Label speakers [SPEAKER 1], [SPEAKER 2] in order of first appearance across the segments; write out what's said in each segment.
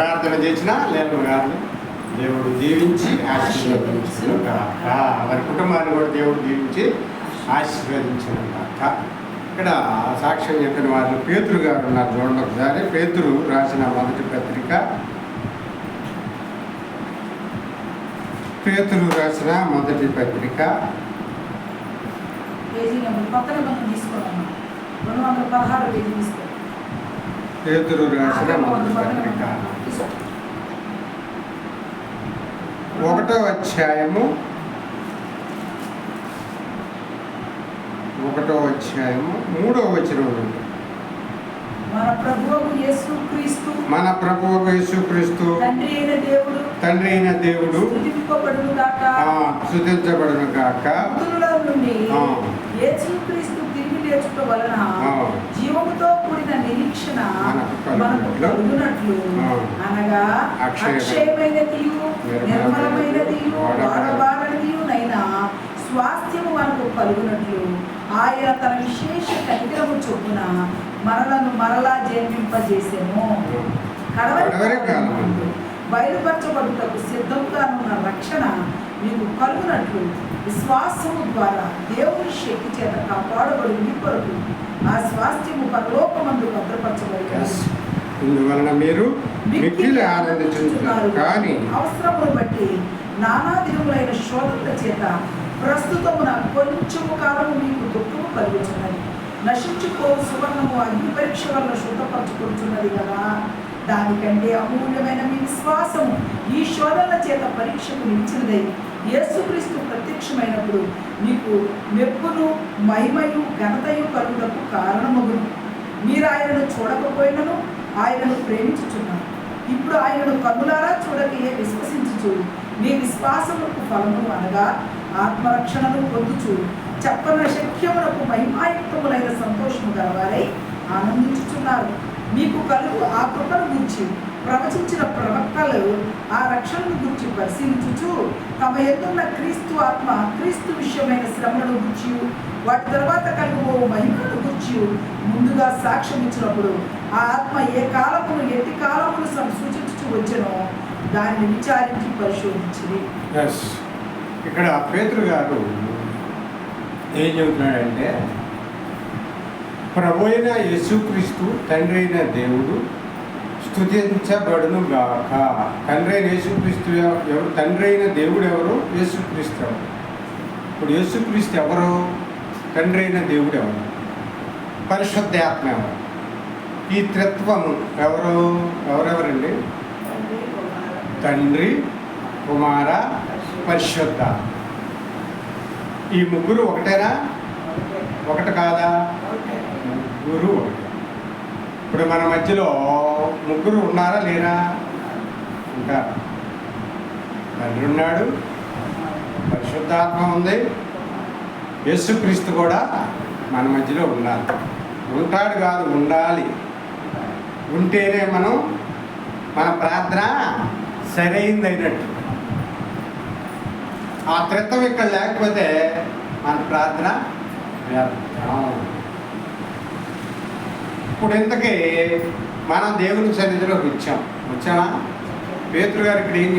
[SPEAKER 1] ప్రార్థన చేసిన లేని గారిని దేవుడు దీవించి ఆశీర్వదించను కాక, వారి కుటుంబాన్ని కూడా దేవుడు దీవించి ఆశీర్వదించను కాక. ఇక్కడ సాక్ష్యం చెప్పిన వారు పేతురు గారు ఉన్నారు. చూడండి ఒకసారి. పేతురు రాసిన మొదటి పత్రిక, పేతురు రాసిన మొదటి పత్రిక పేతురు రాసిన మొదటి పత్రిక 1వ అధ్యాయము 3వ వచనం.
[SPEAKER 2] మన ప్రభువు
[SPEAKER 1] యేసుక్రీస్తు తండ్రి అయిన దేవుడు స్తుతించబడును గాక.
[SPEAKER 2] యేసుక్రీస్తు తిరిగి లేచుట వలన జీవముతో కూడిన నిరీక్షణ మనకు కలుగునట్లు, అనగా అక్షయమైనదియు నిర్మలమైనదియు వాడబారనిదియునైన స్వాస్థ్యము మనకు కలుగునట్లు ఆయన తన విశేష కనికరము చొప్పున మనలను మరలా జన్మింపజేసెను. కడవరి కాలమందు బయలుపరచబడుటకు సిద్ధంగా ఉన్న రక్షణ మీకు కలుగునట్లు విశ్వాసము ద్వారా దేవుని శక్తి చేత కాపాడబడి మీ కొరకు ఆ స్వాస్థ్యము పరలోకమందు భద్రపరచబడి
[SPEAKER 1] ఇందువలన మీరు మిక్కిలి ఆనందించుచున్నారు. కానీ
[SPEAKER 2] అవసరమును బట్టి నానా విధములైన శోధనల చేత ప్రస్తుతమున కొంచెము కాలము మీకు దుఃఖము కలుగుతున్నది. నశించుకో సువర్ణము అగ్ని పరీక్ష వల్ల శుద్ధపరచుకుంటున్నది కదా. దానికంటే అమూల్యమైన మీ విశ్వాసము ఈ శోధనల చేత పరీక్షకు నిలిచినదై యేసుక్రీస్తు ప్రత్యక్షమైనప్పుడు మీకు మెప్పును మహిమయు ఘనతయు కలుగుటకు కారణమగును. మీరు ఆయనను చూడకపోయినను ఆయనను ప్రేమించుచున్నారు. ఇప్పుడు ఆయనను కన్నులారా చూడకే విశ్వసించుచు మీ విశ్వాసములకు ఫలము అనగా ఆత్మరక్షణను పొందుచు చెప్పన శక్యములకు మహిమాయుక్తములైన సంతోషము గలవారై ఆనందించుచున్నారు. మీకు కలుగు ఆ కృపను గురించి ప్రవచించిన ప్రవక్తలు ఆ రక్షణను గురించి పరిశీలించుచు తమ ఎదున్న క్రీస్తు ఆత్మ క్రీస్తు విషయమైన శ్రమలను గురించి వాటి తర్వాత కలుగు మహిమను గురించి ముందుగా సాక్ష్యం ఇచ్చినప్పుడు ఆ ఆత్మ ఏ కాలమును ఎట్టి కాలమును సూచించుచు వచ్చెనో దాన్ని విచారించి పరిశోధించింది.
[SPEAKER 1] ఇక్కడ పేతురు గారు ఏం చెబుతున్నాడంటే, ప్రభు అయిన యేసుక్రీస్తు తండ్రి అయిన దేవుడు స్తుతించబడును గాక. తండ్రి అయిన యేసుక్రీస్తు ఎవరు? తండ్రి అయిన దేవుడు ఎవరు? యేసుక్రీస్తు ఎవరు? ఇప్పుడు యేసుక్రీస్తు ఎవరు? తండ్రి అయిన దేవుడు ఎవరు? పరిశుద్ధాత్మ ఎవరు? ఈ త్రిత్వము ఎవరెవరండి? తండ్రి, కుమార, పరిశుద్ధ. ఈ ముగ్గురు ఒకటేనా? ఒకటి కాదా? ముగ్గురు ఒకటి. ఇప్పుడు మన మధ్యలో ముగ్గురు ఉన్నారా లేరా? ఉంటారు. తండ్రి ఉన్నాడు, పరిశుద్ధాత్మ ఉంది, యేసుక్రీస్తు కూడా మన మధ్యలో ఉండాలి. ఉంటాడు కాదు, ఉండాలి. ఉంటేనే మన ప్రార్థన సరైంది అయినట్టు. ఆ త్రిత్వం ఇక్కడ లేకపోతే మన ప్రార్థన వ్యర్థం. ఇప్పుడు ఇంతకీ మనం దేవుని సన్నిధిలోకి వచ్చామా? పేతురు గారు ఇక్కడ ఏం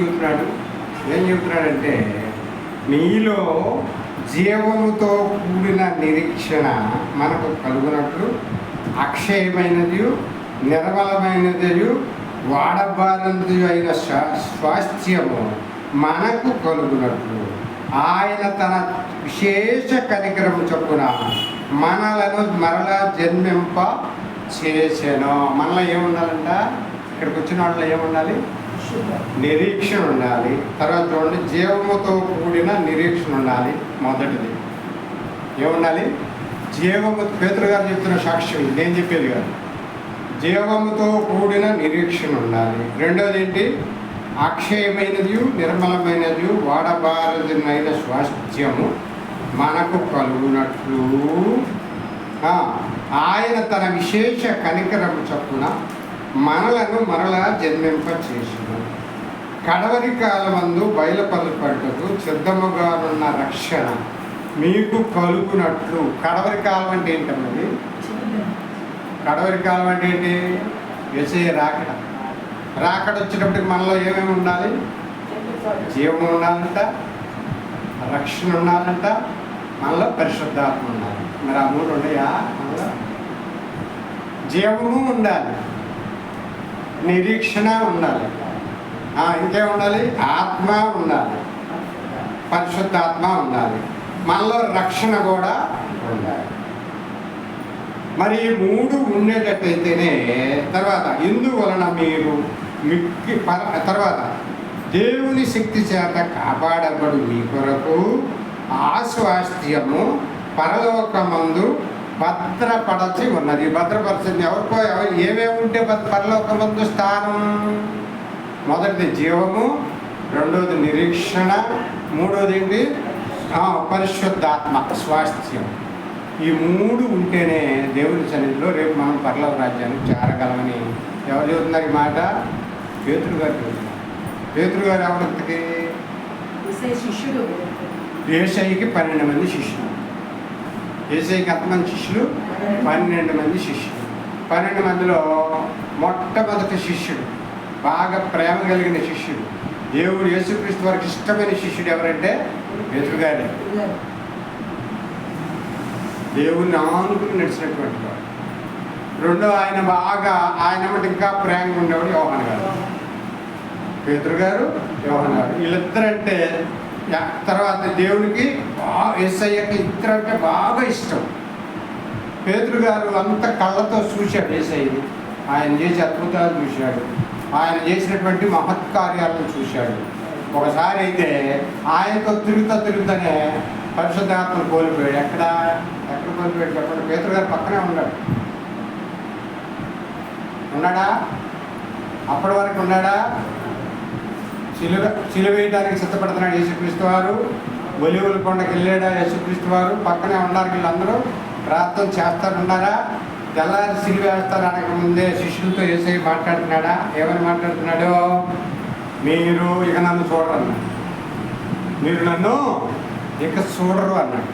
[SPEAKER 1] చెబుతున్నాడంటే మీలో జీవముతో కూడిన నిరీక్షణ మనకు కలుగునట్లు అక్షయమైనది నిర్మలమైనది వాడబారనిది అయిన స్వాస్థ్యము మనకు కలుగునట్లు ఆయన తన విశేష కనికరము చొప్పున మనలను మరలా జన్మింప చేసెను. మనలో ఏముండాలంట? ఇక్కడికి వచ్చిన వాళ్ళలో ఏముండాలి? నిరీక్షణ ఉండాలి. తర్వాత చూడండి, జీవముతో కూడిన నిరీక్షణ ఉండాలి. మొదటిది ఏముండాలి? జీవము. పేతురు గారు చెప్తున్న సాక్ష్యం, నేను చెప్పేది కాదు. జీవముతో కూడిన నిరీక్షణ ఉండాలి. రెండోది ఏంటి? అక్షయమైనది నిర్మలమైనది వాడబారదినైన స్వాస్థ్యము మనకు కలుగునట్లు ఆయన తన విశేష కనికరము చొప్పున మనలను మరలా జన్మింప చేసిన కడవరి కాలమందు బయలుపరచబడుటకు సిద్ధముగానున్న రక్షణ మీకు కలుగునట్లు. కడవరి కాలం అంటే ఏంటన్నది? కడవరి కాలం అంటే ఏంటి? యేసయ్య రాకడ. రాకడ వచ్చేటప్పటికి మనలో ఏమేమి ఉండాలి? జీవం ఉండాలంట, రక్షణ ఉండాలంట, మనలో పరిశుద్ధాత్మ ఉండాలి. మరి ఆ మూడు ఉన్నాయా? మనలో జీవము ఉండాలి, నిరీక్షణ ఉండాలి, ఇంకేం ఉండాలి? ఆత్మ ఉండాలి, పరిశుద్ధాత్మ ఉండాలి, మనలో రక్షణ కూడా ఉండాలి. మరి ఈ మూడు ఉండేటట్టయితేనే తర్వాత ఇందువలన మీరు తర్వాత దేవుని శక్తి చేత కాపాడబడు మీ కొరకు ఆ స్వాస్థ్యము పరలోకమందు భద్రపడచి ఉన్నది. భద్రపరచింది ఎవరికో ఏమేమి ఉంటే పరలోకమందు స్థానం? మొదటిది జీవము, రెండోది నిరీక్షణ, మూడోది ఏంటి? పరిశుద్ధాత్మ స్వాస్థ్యం. ఈ మూడు ఉంటేనే దేవుని సన్నిధిలో రేపు మనం పరలోక రాజ్యానికి చేరగలమని ఎవరు చెబుతున్నారు ఈ మాట? పేతురు గారు చెబుతున్నారు. పేతురు గారు ఎవరికి?
[SPEAKER 2] శిష్యుడు.
[SPEAKER 1] యేసయ్యకి 12 మంది శిష్యులు. యేసయ్యకి ఎంతమంది శిష్యులు? 12 మంది శిష్యులు. 12 మందిలో మొట్టమొదటి శిష్యుడు, బాగా ప్రేమ కలిగిన శిష్యుడు, దేవుడు యేసుక్రీస్తు వారికి ఇష్టమైన శిష్యుడు ఎవరంటే పేతురు గారే. దేవుని ఆనుకుని నడిచినటువంటి వాడు. రెండో ఆయన బాగా ఆయన ఇంకా ప్రేమగా ఉండేవాడు యోహాను గారు. పేతురు గారు, యోహాను గారు, వీళ్ళిద్దరంటే తర్వాత దేవునికి యేసయ్యకి ఇద్దరంటే బాగా ఇష్టం. పేతురు గారు అంత కళ్ళతో చూశాడు యేసయ్యని, ఆయన చేసే అద్భుతాలు చూశాడు, ఆయన చేసినటువంటి మహత్కార్యాలను చూశాడు. ఒకసారి అయితే ఆయనతో తిరుగుతానే పరిశుద్ధాత్మను కోల్పోయాడు. ఎక్కడ కోల్పోయాడు చెప్పండి? పేతురు గారు పక్కనే ఉన్నాడా? అప్పటి వరకు ఉన్నాడా? సిలువ వేయడానికి సిద్ధపడుతున్నాడు యేసుక్రీస్తు వారు. ఒలీవల కొండకి వెళ్ళాడా యేసుక్రీస్తు వారు? పక్కనే ఉన్నారు వీళ్ళందరూ, ప్రార్థన చేస్తారున్నారా? తెల్లారి సిలువ వేస్తారు అనక ముందే శిష్యులతో యేసయ్య మాట్లాడుతున్నాడా? ఏమని మాట్లాడుతున్నాడు? మీరు ఇక నన్ను చూడరు అన్నాడు. మీరు నన్ను ఇక చూడరు అన్నాడు.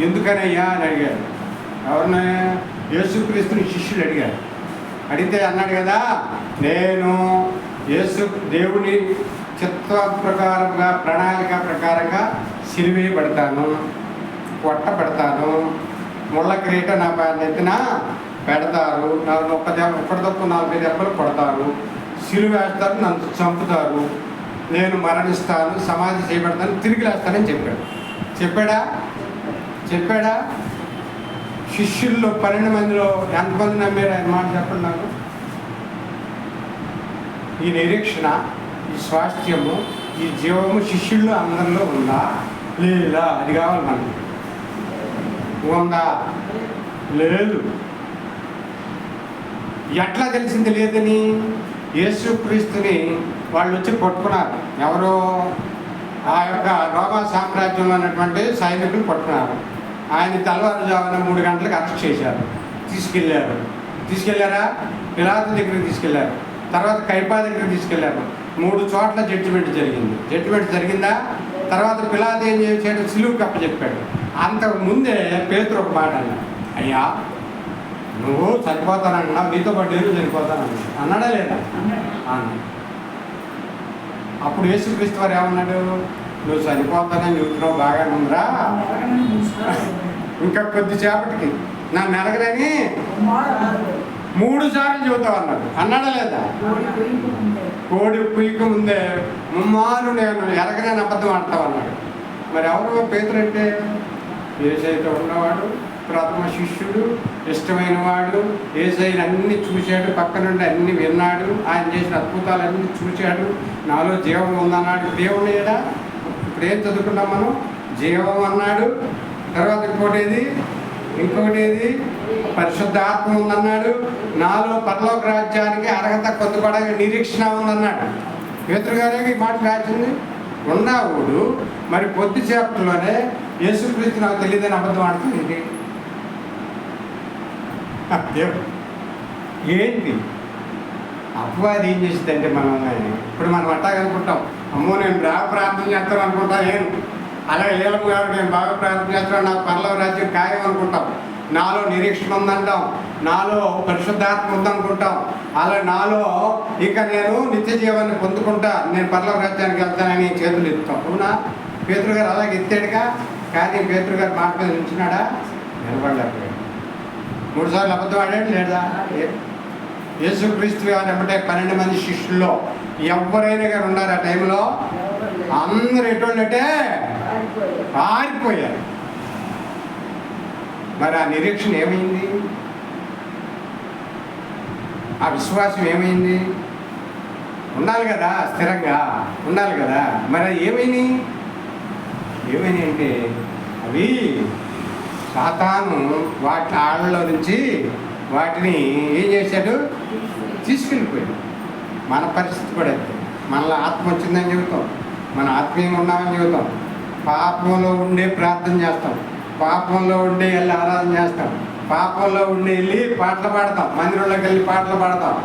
[SPEAKER 1] ఎందుకనయ్యా అని అడిగాడు. ఎవరిని? యేసుక్రీస్తుని శిష్యులు అడిగారు. అడిగితే అన్నాడు కదా, నేను దేవుని చిత్త ప్రకారంగా ప్రణాళిక ప్రకారంగా సిలువేయబడతాను, కొట్టబడతాను, ముళ్ళ కిరీట నా నెత్తిన పెడతారు, ఒక్కడిదొక్క 40 దెబ్బలు కొడతారు, సిలువ వేస్తారు, నన్ను చంపుతారు, నేను మరణిస్తాను, సమాధి చేయబడతాను, తిరిగి లేస్తానని చెప్పాడా? శిష్యుల్లో 12 మందిలో ఎంతమంది నమ్మారు ఆయన మాట చెప్పండి నాకు? ఈ నిరీక్షణ, ఈ స్వాస్థ్యము, ఈ జీవము శిష్యుల్లో అందరిలో ఉందా లేదా? అది కావాలి మనకి. ఉందా? లేదు. ఎట్లా తెలిసింది లేదని? యేసుక్రీస్తుని వాళ్ళు వచ్చి పట్టుకున్నారు. ఎవరో ఆ యొక్క రోమా సామ్రాజ్యంలో ఉన్నటువంటి సైనికులు పట్టుకున్నారు. ఆయన తెల్లవారుజామున 3 గంటలకు అరెస్ట్ చేశారు, తీసుకెళ్ళారా? పిలాతు దగ్గరికి తీసుకెళ్లారు, తర్వాత కైపా దగ్గరికి తీసుకెళ్లారు. 3 చోట్ల జడ్జిమెంట్ జరిగిందా? తర్వాత పిలాతు ఏం చేశాడు? సిలువుకి అప్పచెప్పాడు. అంతకు ముందే పేతురు ఒక మాట అన్నాడు, అయ్యా నువ్వు చనిపోతానన్నా, మీతో పాటు నేను చనిపోతానన్నా అన్నాడా లేదా? అన్నాడు. అప్పుడు యేసుక్రీస్తు వారు ఏమన్నాడు? నువ్వు చనిపోతానని చెబుతున్నావు, బాగా ఉందిరా, ఇంకా కొద్దిసేపటికి నా మెరగరని 3 సార్లు చెబుతావు అన్నాడా లేదా? కోడి పుయ్యక ముందే ముమ్మారు నేను ఎరగనని అబద్ధం ఆడతావు అన్నాడు. మరి ఎవరో పేతురు అంటే? యేసయ్యతో ఉన్నవాడు, ప్రథమ శిష్యుడు, ఇష్టమైన వాడు, యేసయ్యని అన్ని చూశాడు, పక్క నుండి అన్ని విన్నాడు, ఆయన చేసిన అద్భుతాలన్నీ చూశాడు, నాలో జీవం ఉందన్నాడు. ఇప్పుడు ఏమున్నాయడా? ఇప్పుడు ఏం చదువుకున్నాం మనం? జీవం అన్నాడు. తర్వాత ఇంకొకటి ఏది? పరిశుద్ధాత్మ ఉందన్నాడు. నాలో పరలోక రాజ్యానికి అర్హత పొందుపడ నిరీక్షణ ఉందన్నాడు. పేతురు గారే ఈ మాట రాసింది. ఉన్నావుడు మరి కొద్దిసేపట్లోనే యేసుక్రీస్తు నాకు తెలియదని అబద్ధం ఆడుతుంది ఏంటి? అపవాది ఏం చేసిందంటే మనల్ని ఇప్పుడు మనం అట్టాగనుకుంటాం, అమ్మో నేను బాగా ప్రార్థన చేస్తాను అనుకుంటా, అలాగే ఏలము గారు నేను బాగా ప్రార్థన చేస్తాను, నాకు పరలోక రాజ్యం ఖాయం అనుకుంటాం, నాలో నిరీక్షణ ఉందంటాం, నాలో పరిశుద్ధాత్మ ఉందనుకుంటాం. అలా నాలో ఇక నేను నిత్య జీవాన్ని పొందుకుంటా, నేను పరలోక రాజ్యానికి వెళ్తానని చేతులు ఎత్తుతాం. అవునా? పేతురు గారు అలాగే ఎత్తాడుగా. కానీ పేతురు గారు మాట మీద నిల్చున్నాడా? నిలబడలేకపోయాడు. 3 సార్లు అబద్ధం ఆడాడు లేదా? యేసుక్రీస్తు గారు వెంబడే 12 మంది శిష్యుల్లో ఎవరైనా గారు ఉన్నారు ఆ టైంలో? అందరూ ఎటువంటి పారిపోయారు. మరి ఆ నిరీక్షణ ఏమైంది? ఆ విశ్వాసం ఏమైంది? ఉండాలి కదా, స్థిరంగా ఉండాలి కదా. మరి ఏమైనాయి అంటే అవి సాతాను వాటి ఆళ్ళలో నుంచి వాటిని ఏం చేశాడు? తీసుకెళ్ళిపోయాడు. మన పరిస్థితి కూడా అయితే మనలో ఆత్మ వచ్చిందని చెబుతాం, మన ఆత్మీయంగా ఉన్నామని చెబుతాం, పాపంలో ఉండే ప్రార్థన చేస్తాం, పాపంలో ఉండే వెళ్ళి ఆరాధన చేస్తాం, పాపంలో ఉండి వెళ్ళి పాటలు పాడతాం, మందిరంలోకి వెళ్ళి పాటలు పాడతాం,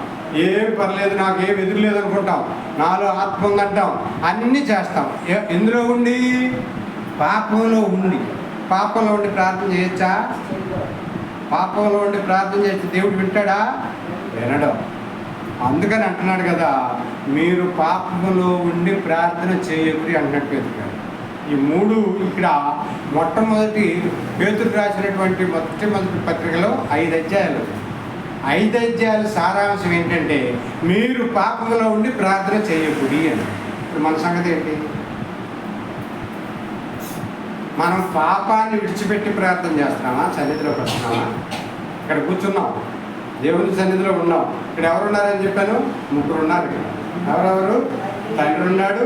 [SPEAKER 1] ఏం పర్లేదు నాకు ఏం ఎదురులేదు అనుకుంటాం, నాలో ఆత్మ ఉందంటాం, అన్నీ చేస్తాం. ఎందులో ఉండి? పాపంలో ఉండి. పాపంలో ఉండి ప్రార్థన చేయొచ్చా? పాపంలో ఉండి ప్రార్థన చేస్తే దేవుడు వింటాడా? వినడం. అందుకని అంటున్నాడు కదా, మీరు పాపంలో ఉండి ప్రార్థన చేయకుడి అన్నట్టు పేతురు. ఈ 3 ఇక్కడ మొట్టమొదటి పేతురు రాసినటువంటి మొట్టమొదటి పత్రికలో 5 అధ్యాయాలు. 5 అధ్యాయాల సారాంశం ఏంటంటే మీరు పాపంలో ఉండి ప్రార్థన చేయకుడి అని. ఇప్పుడు మన సంగతి ఏంటి? మనం పాపాన్ని విడిచిపెట్టి ప్రార్థన చేస్తున్నామా? సన్నిధిలోకి వస్తున్నామా? ఇక్కడ కూర్చున్నాం, దేవుని సన్నిధిలో ఉన్నాం. ఇక్కడ ఎవరున్నారని చెప్పాను? 3 ఉన్నారు ఇక్కడ. ఎవరెవరు? తండ్రి ఉన్నాడు,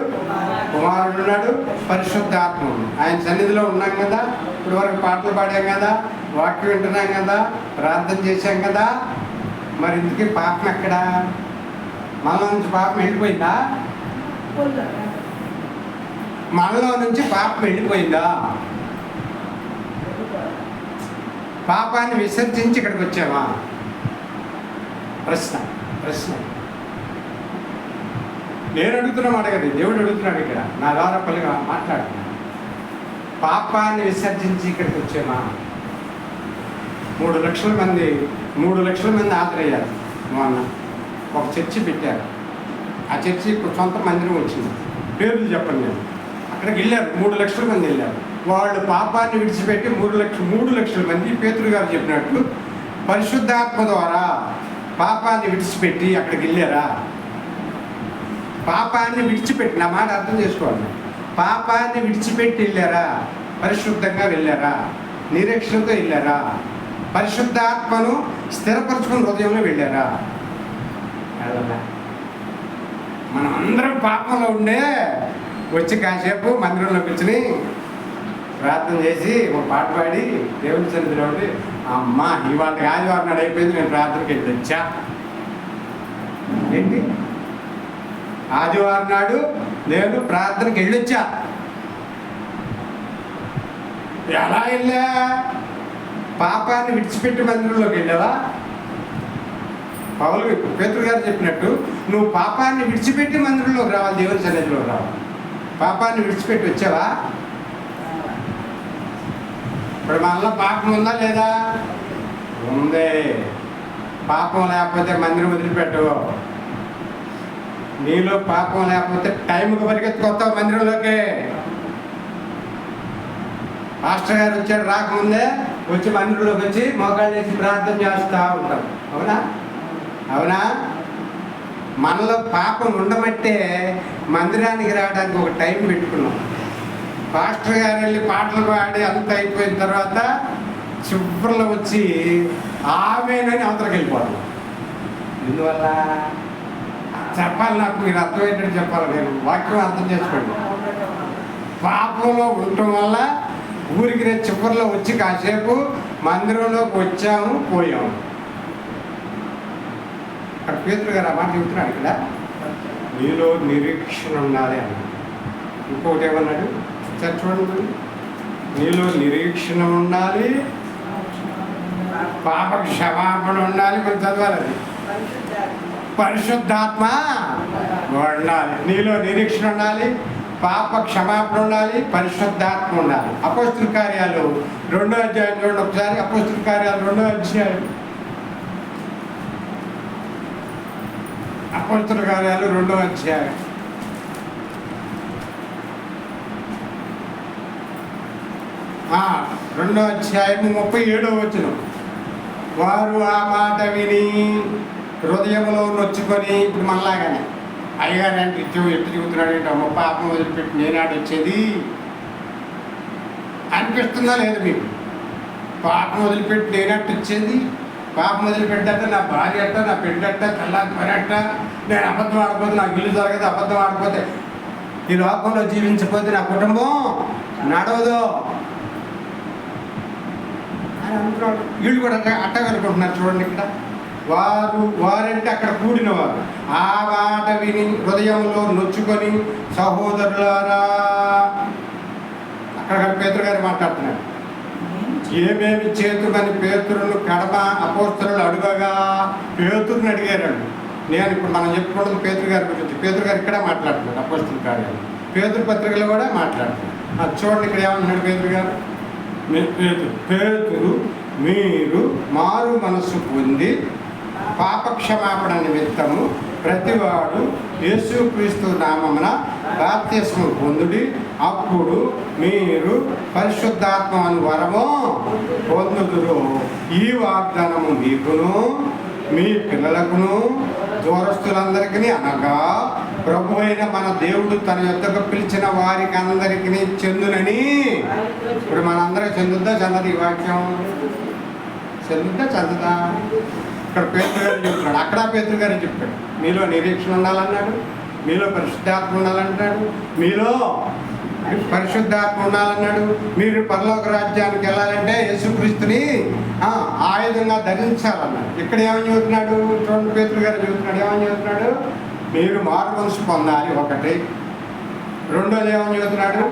[SPEAKER 1] కుమారుడు ఉన్నాడు, పరిశుద్ధాత్మ. ఆయన సన్నిధిలో ఉన్నాం కదా. ఇప్పుడు వరకు పాటలు పాడాం కదా, వాక్యం వింటున్నాం కదా, ప్రార్థన చేశాం కదా. మరి ఇందుకే పాపం ఎక్కడా? మనలో నుంచి పాపం వెళ్ళిపోయిందా? మనలో నుంచి పాపం వెళ్ళిపోయిందా? పాపాన్ని విసర్జించి ఇక్కడికి వచ్చామా? ప్రశ్న. నేను అడుగుతున్నాం, అడగదు దేవుడు అడుగుతున్నాడు. ఇక్కడ నా ద్వారా పలుగా మాట్లాడుతున్నాను. పాపాన్ని విసర్జించి ఇక్కడికి వచ్చామా? 3 లక్షల మంది హాజరయ్యారు. మొన్న ఒక చర్చి పెట్టారు. ఆ చర్చి సొంత మందిరం వచ్చింది. పేర్లు చెప్పండి. నేను అక్కడికి వెళ్ళారు. 3 లక్షల మంది వెళ్ళారు. వాళ్ళు పాపాన్ని విడిచిపెట్టి 3 లక్షల మంది పేతురు గారు చెప్పినట్టు పరిశుద్ధాత్మ ద్వారా పాపాన్ని విడిచిపెట్టి అక్కడికి వెళ్ళారా? పాపాన్ని విడిచిపెట్టి, నా మాట అర్థం చేసుకోవాలి, పాపాన్ని విడిచిపెట్టి వెళ్ళారా? పరిశుద్ధంగా వెళ్ళారా? నిరీక్షణతో వెళ్ళారా? పరిశుద్ధాత్మను స్థిరపరచుకుని హృదయంలో వెళ్ళారా? మనం అందరం పాపంలో ఉండే వచ్చి కాసేపు మందిరంలో కూర్చుని ప్రార్థన చేసి ఒక పాట పాడి దేవుని సన్నిధిలో ఉండి, అమ్మా ఇవాళ ఆదివారం నాడు అయిపోయింది, నేను ప్రార్థనకి వెళ్ళి వచ్చా. ఏంటి? ఆదివారం నాడు నేను ప్రార్థనకి వెళ్ళొచ్చా. ఎలా వెళ్ళా? పాపాన్ని విడిచిపెట్టి మందిరంలోకి వెళ్ళావా? పేతురు గారు చెప్పినట్టు నువ్వు పాపాన్ని విడిచిపెట్టి మందిరంలోకి రావాలి, దేవుని సన్నిధిలోకి రావాలి. పాపాన్ని విడిచిపెట్టి వచ్చావా? ఇప్పుడు మనలో పాపం ఉందా లేదా? ఉంది. పాపం లేకపోతే మందిరం వదిలిపెట్టవు. నీలో పాపం లేకపోతే టైంకి పరిగెత్తుకొస్తావు మందిరంలోకి. మాస్టర్ గారు వచ్చాడు, రాకముందే వచ్చి మందిరంలోకి వచ్చి మోకాళ్ళు వేసి ప్రార్థన చేస్తూ ఉంటాం. అవునా? మనలో పాపం ఉండబట్టే మందిరానికి రావడానికి ఒక టైం పెట్టుకున్నాం. పాస్టర్ గారు వెళ్ళి పాటలు పాడి అంత అయిపోయిన తర్వాత చివరిలో వచ్చి ఆమెనని అవతలకి వెళ్ళిపోతాం. ఎందువల్ల చెప్పాలి, నాకు మీరు అర్థమయ్యేటట్టు చెప్పాలి. నేను వాక్యం అర్థం చేసుకోండి. పాపంలో ఉండటం వల్ల ఊరికి రేపు చివరిలో వచ్చి కాసేపు మందిరంలోకి వచ్చాము, పోయాము. అక్కడ పేతురు గారు ఆ మాట చెబుతున్నాడు. ఇక్కడ నీలో నిరీక్షణ ఉండాలి అన్న. ఇంకొకటి ఏమన్నాడు? చూడండి, నీలో నిరీక్షణ ఉండాలి, పాప క్షమాపణ ఉండాలి. మనం చదవాలి. అది పరిశుద్ధాత్మ ఉండాలి. నీలో నిరీక్షణ ఉండాలి, పాప క్షమాపణ ఉండాలి, పరిశుద్ధాత్మ ఉండాలి. అపోస్తుల కార్యాలు 2వ అధ్యాయం చూడండి ఒకసారి. అపోస్తుల కార్యాలు 2వ అధ్యాయం అపోస్తలుల కార్యాలు 2వ అధ్యాయం. ఆ 2వ అధ్యాయము 37వ వచనం. వారు ఆ మాట విని హృదయంలో నొచ్చుకొని, ఇప్పుడు మనలాగానే అయ్యగారు అంటే ఎట్టు చెబుతున్నాడు ఏంటి, అమ్మ పాపం వదిలిపెట్టి నేనాడు వచ్చేది అనిపిస్తుందా లేదు మీకు? పాపం వదిలిపెట్టి నేనట్టు వచ్చేది, పాపం వదిలిపెట్టట నా భార్య అట్ట, నా బిడ్డట్ట, తెల్లారి మరట్ట, నేను అబద్ధం ఆడిపోతే నాకు ఇల్లు జరగదు, అబద్ధం ఆడిపోతే ఈ లోకంలో జీవించకపోతే నా కుటుంబం నడవదు అని అంటున్నాడు. వీళ్ళు కూడా అట్టగనుకుంటున్నారు. చూడండి ఇక్కడ వారంటే అక్కడ కూడిన వారు ఆ మాట విని హృదయంలో నొచ్చుకొని, సహోదరులారా, అక్కడ పేతురు గారు మాట్లాడుతున్నారు. ఏమేమి చేతులని పేతురును కడమ అపోస్తలులు అడుగగా పేతురుని అడిగారండి. నేను ఇప్పుడు మనం చెప్పుకోవడం పేతురు గారి గురించి. పేతురు గారు ఇక్కడ మాట్లాడుతున్నారు అపోస్తలుల కార్యాలు, పేతురు పత్రికలో కూడా మాట్లాడుతున్నారు. చూడండి ఇక్కడ ఏమంటున్నాడు పేతురు గారు. పేతురు మీరు మారు మనస్సు పొంది పాపక్షమాపణ నిమిత్తము ప్రతివాడు యేసుక్రీస్తు నామమున బాప్తిస్మము పొందుడి, అప్పుడు మీరు పరిశుద్ధాత్మ అను వరము పొందుదురు. ఈ వాగ్దానము మీకును మీ పిల్లలకును దూరస్తులందరికీ అనగా ప్రభు అయిన మన దేవుడు తన యొద్దకు పిలిచిన వారికి అందరికీ చెందునని. ఇప్పుడు మనందరికీ చెందుద్దా చెందదు? ఈ వాక్యం చెందుద్దా చెందదా? ఇక్కడ పేతురు గారు చెప్తున్నాడు, అక్కడ పేతురు గారు చెప్పాడు. మీలో నిరీక్షణ ఉండాలన్నాడు, మీలో పరిశుద్ధాత్మ ఉండాలన్నాడు, మీలో పరిశుద్ధాత్మ ఉండాలన్నాడు. మీరు పరలోక రాజ్యానికి వెళ్ళాలంటే యేసుక్రీస్తుని ఆయుధంగా ధరించాలన్నాడు. ఇక్కడ ఏమని చెబుతున్నాడు? చూడండి పేతురు గారు చెబుతున్నాడు. ఏమని చెబుతున్నాడు? మీరు మారు మనసు పొందాలి ఒకటి. రెండోది ఏమని చెబుతున్నాడు?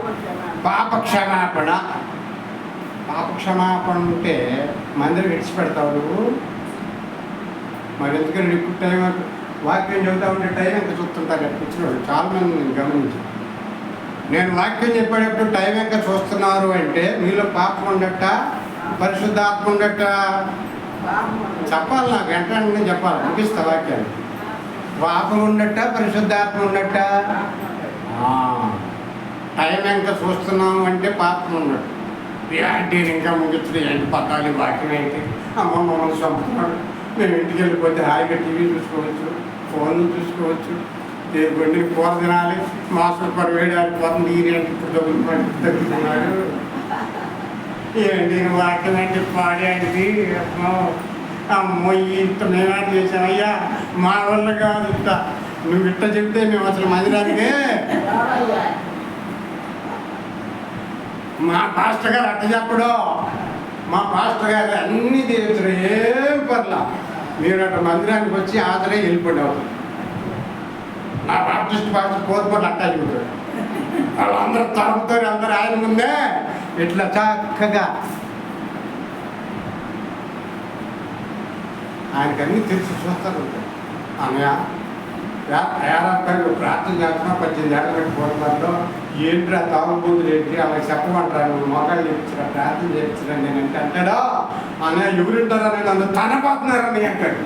[SPEAKER 1] పాప క్షమాపణ. పాప క్షమాపణ ఉంటే మందిరం విడిచిపెడతావు నువ్వు. మరి ఎందుకని ఇప్పుడు టైం వాక్యం చెబుతా ఉంటే టైం ఎంత చూస్తుంటారు కూర్చున్నాడు. చాలా మంది నేను గమనించాను. నేను వాక్యం చెప్పేటప్పుడు టైం ఎంత చూస్తున్నారు అంటే మీలో పాపం ఉండట, పరిశుద్ధాత్మ ఉండట చెప్పాలి. నాకు వెంటనే చెప్పాలి, అనిపిస్తా వాక్యాలు. పాపం ఉండట, పరిశుద్ధాత్మ ఉండట. టైం ఎంత చూస్తున్నాం అంటే పాపం ఉండట. ఏంటి ఇంకా ముగించడు, ఏంటి పట్టాలి వాక్యం ఏంటి, అమ్మ మమ్మల్ని చంపుతున్నాడు, మేము ఇంటికి వెళ్ళిపోతే హాయిగా టీవీ చూసుకోవచ్చు, ఫోన్లు చూసుకోవచ్చు, బండికి కూర తినాలి, మాస్టర్ పని వేయడానికి పోతుంది, ఈరేంటి ఇప్పుడు తగ్గుతున్నాడు, ఏంటి వాక్యం ఏంటి పాడేది, అమ్మో ఇంత మేమేం చేసాం అయ్యా, మా వల్ల కాదు ఇంత, నువ్వు ఇట్ట చెప్తే మేము అసలు మందిరానికే. మా పాస్టర్ గారు అట్ట చెప్పడు, మా పాస్టర్ గారు అన్నీ తీర్చరు, ఏం పర్లా, మీరు అట్ట మందిరానికి వచ్చి ఆదరే వెళ్ళిపోయి అవుతుంది. నా బాప్టిస్ట్ పాస్టర్ కోరుకోండి అట్టా చెబుతాడు. వాళ్ళందరూ తరుపుతారు, అందరూ ఆయన ముందే ఇట్లా చక్కగా ఆయనకన్నీ తెలిసి చూస్తారు. అన్నయ్య ఏడాది ప్రార్థన చేస్తున్నా 18 ఏళ్ళ పెట్టి పోతున్నారు, ఏంటి ఆ తాగుబోతులు ఏంటి అలా చెప్పమంటారు, మొక్కలు చేయించరా, ప్రార్థన చేయించరా నేనంటే అంటాడా, అన్నయ్య ఎవరుంటారా నేను అందరూ తనపోతున్నారని అంటాడు.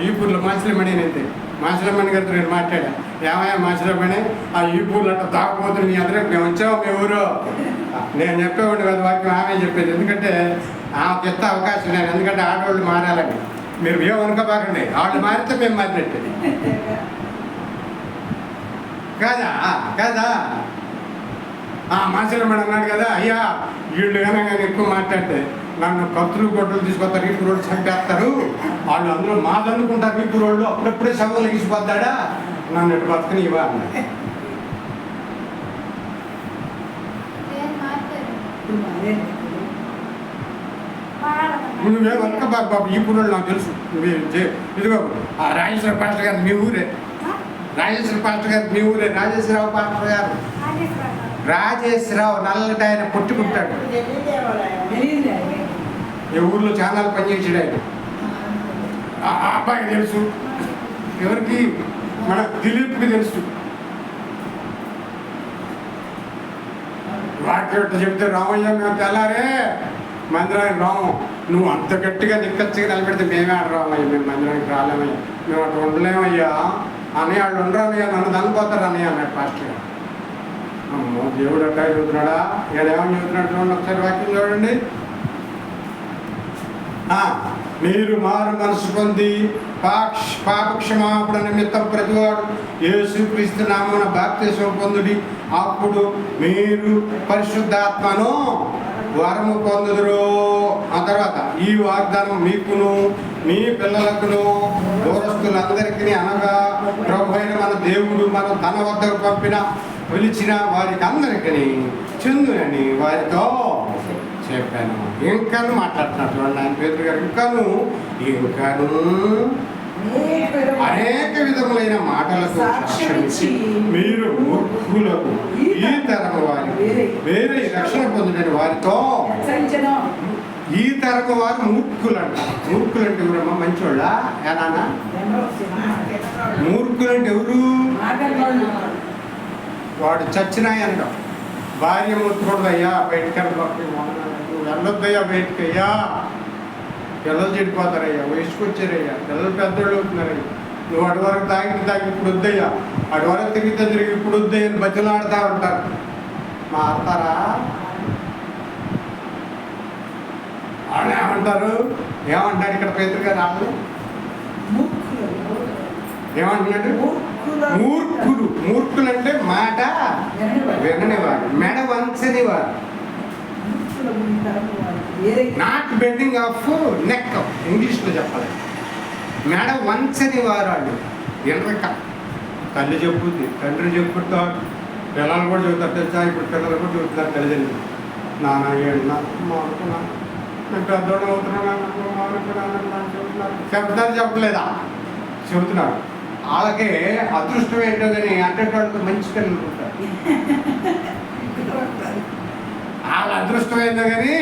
[SPEAKER 1] ఈపూర్లో మాసిలమణి అయితే మాసిలమణి గారితో నేను మాట్లాడా, ఏమయ్యా మాసిలమణి ఆ ఈపూర్లు అట్లా తాగుబోతులు మీ అందరూ మేము వచ్చాము మీ ఊరు, నేను చెప్పేవాడిని కాదు వాక్యం ఆమె చెప్పేది, ఎందుకంటే ఆమెకు ఇస్తే అవకాశం లేదు, ఎందుకంటే ఆడవాళ్ళు మారాలని. మీరు ఏమనుకోబాకండి, వాళ్ళు మారితే మేము మారినట్టు కాదా కాదా. మాసిలమణి అన్నాడు కదా, అయ్యా వీళ్ళు కానీ ఎక్కువ మాట్లాడితే నన్ను కత్తులు గొడ్డలు తీసుకొస్తారు, ఈ కురోళ్ళు చంపేస్తారు, వాళ్ళు అందులో మాదనుకుంటారు, ఈ కురోళ్ళు అప్పుడప్పుడే సభలు ఎగిసిపోతాడా, నన్ను ఇటు బతకని ఇవ్వ అన్నాడు. నువ్వే వెనక బాబు ఈ కురోళ్ళు నాకు తెలుసు, ఇదిగో రాజేశ్వర పాస్టర్ గారు మీ ఊరే, రాజేశ్వర పాస్టర్ గారు మీ ఊరే, రాజేశ్వరరావు పాస్టర్ గారు, రాజేశ్వరరావు నల్లటి ఆయన పుట్టుకుంటాడు, ఈ ఊర్లో చాలా పనిచేసాడు ఆయన. ఆ అబ్బాయికి తెలుసు, ఎవరికి మన దిలీప్కి తెలుసు. వాక్యం చెప్తే రామయ్య మేము తెల్లారే మందిరానికి రాము, నువ్వు అంత గట్టిగా నిక్కచ్చిగా నిలబెడితే మేమే ఆడరామయ్యా, మేము మందిరానికి రాలేమయ్యా, మేము అటు ఉండలేమయ్యా అని వాళ్ళు ఉండరామయ్యా, నన్ను చనిపోతారు అన్నయ్య అన్నాడు పాస్టర్ గారు. అమ్మో దేవుడు అట్లా చదువుతున్నాడా, ఏడేమని చదువుతున్నాడు చూడండి ఒకసారి వాక్యం చూడండి. మీరు మారు మనసు పొంది పాప క్షమాపణ నిమిత్తం ప్రతివాడు యేసుక్రీస్తు నామమున బాప్తిస్మం పొందుడి, అప్పుడు మీరు పరిశుద్ధాత్మను వరము పొందుదురు. ఆ తర్వాత ఈ వాగ్దానం మీకును మీ పిల్లలకును దూరస్తులందరికీ, అనగా ప్రభు అయిన మన దేవుడు మన తన వద్దకు పిలిచిన వారికి అందరికీ చెందునని వారితో చెప్పాను. ఇంకాను మాట్లాడుతున్నట్టు ఆయన పేతురు గారు, ఇంకాను అనేక విధములైన మాటలతో సాక్ష్యమిచ్చి మీరు మూర్ఖులకు ఈ తరము వారికి వేరే రక్షణ పొందిన వారితో, ఈ తరము వారు మూర్ఖులంట. మూర్ఖులంటే ఎవరమ్మా? మంచోళ్ళ ఏనా? మూర్ఖులంటే ఎవరు? వాడు చచ్చినాయి అనడం, భార్య ముట్టుకూడదయ్యా, బయటకు వెళ్ళొద్దయ్యా, బయటకు అయ్యా, పిల్లలు చెడిపోతారయ్యా, వయసుకొచ్చారయ్యా, పిల్లలు పెద్దోళ్ళు అవుతున్నారయ్యా, నువ్వు అటు వరకు తాగి ఇప్పుడు వద్దయ్యా, అటు వరకు తిరిగితే ఇప్పుడు వద్దయ్యా అని బతిలాడుతూ ఉంటారు. మారుతారా? వాళ్ళు ఏమంటారు? ఏమంటాడు ఇక్కడ పేతురు గారు? వాళ్ళు ఏమంటున్నాడు? మూర్ఖుడు. మూర్ఖులు అంటే మాట విననివాడు, మెడ వంచనివాడు, నాట్ బెండింగ్ ఆఫ్ నెక్, ఇంగ్లీష్లో చెప్పాలి. మెడ వంచని వారు వాళ్ళు. ఎనరక తల్లి చెప్పుద్ది, తండ్రి చెప్పుతారు, పిల్లలు కూడా చెబుతారు తెలుసా. ఇప్పుడు పిల్లలు కూడా చెబుతున్నారు తల్లిదండ్రులు, నాన్న ఏడు మానుకున్నా, నేను పెద్దోడు అవుతున్నాను చెప్తారు. చెప్పలేదా? చెబుతున్నాడు. వాళ్ళకి అదృష్టం ఏంటో కానీ అంటే వాళ్ళకి మంచి పిల్లలు ఉంటారు. వాళ్ళ అదృష్టం ఏంటో కానీ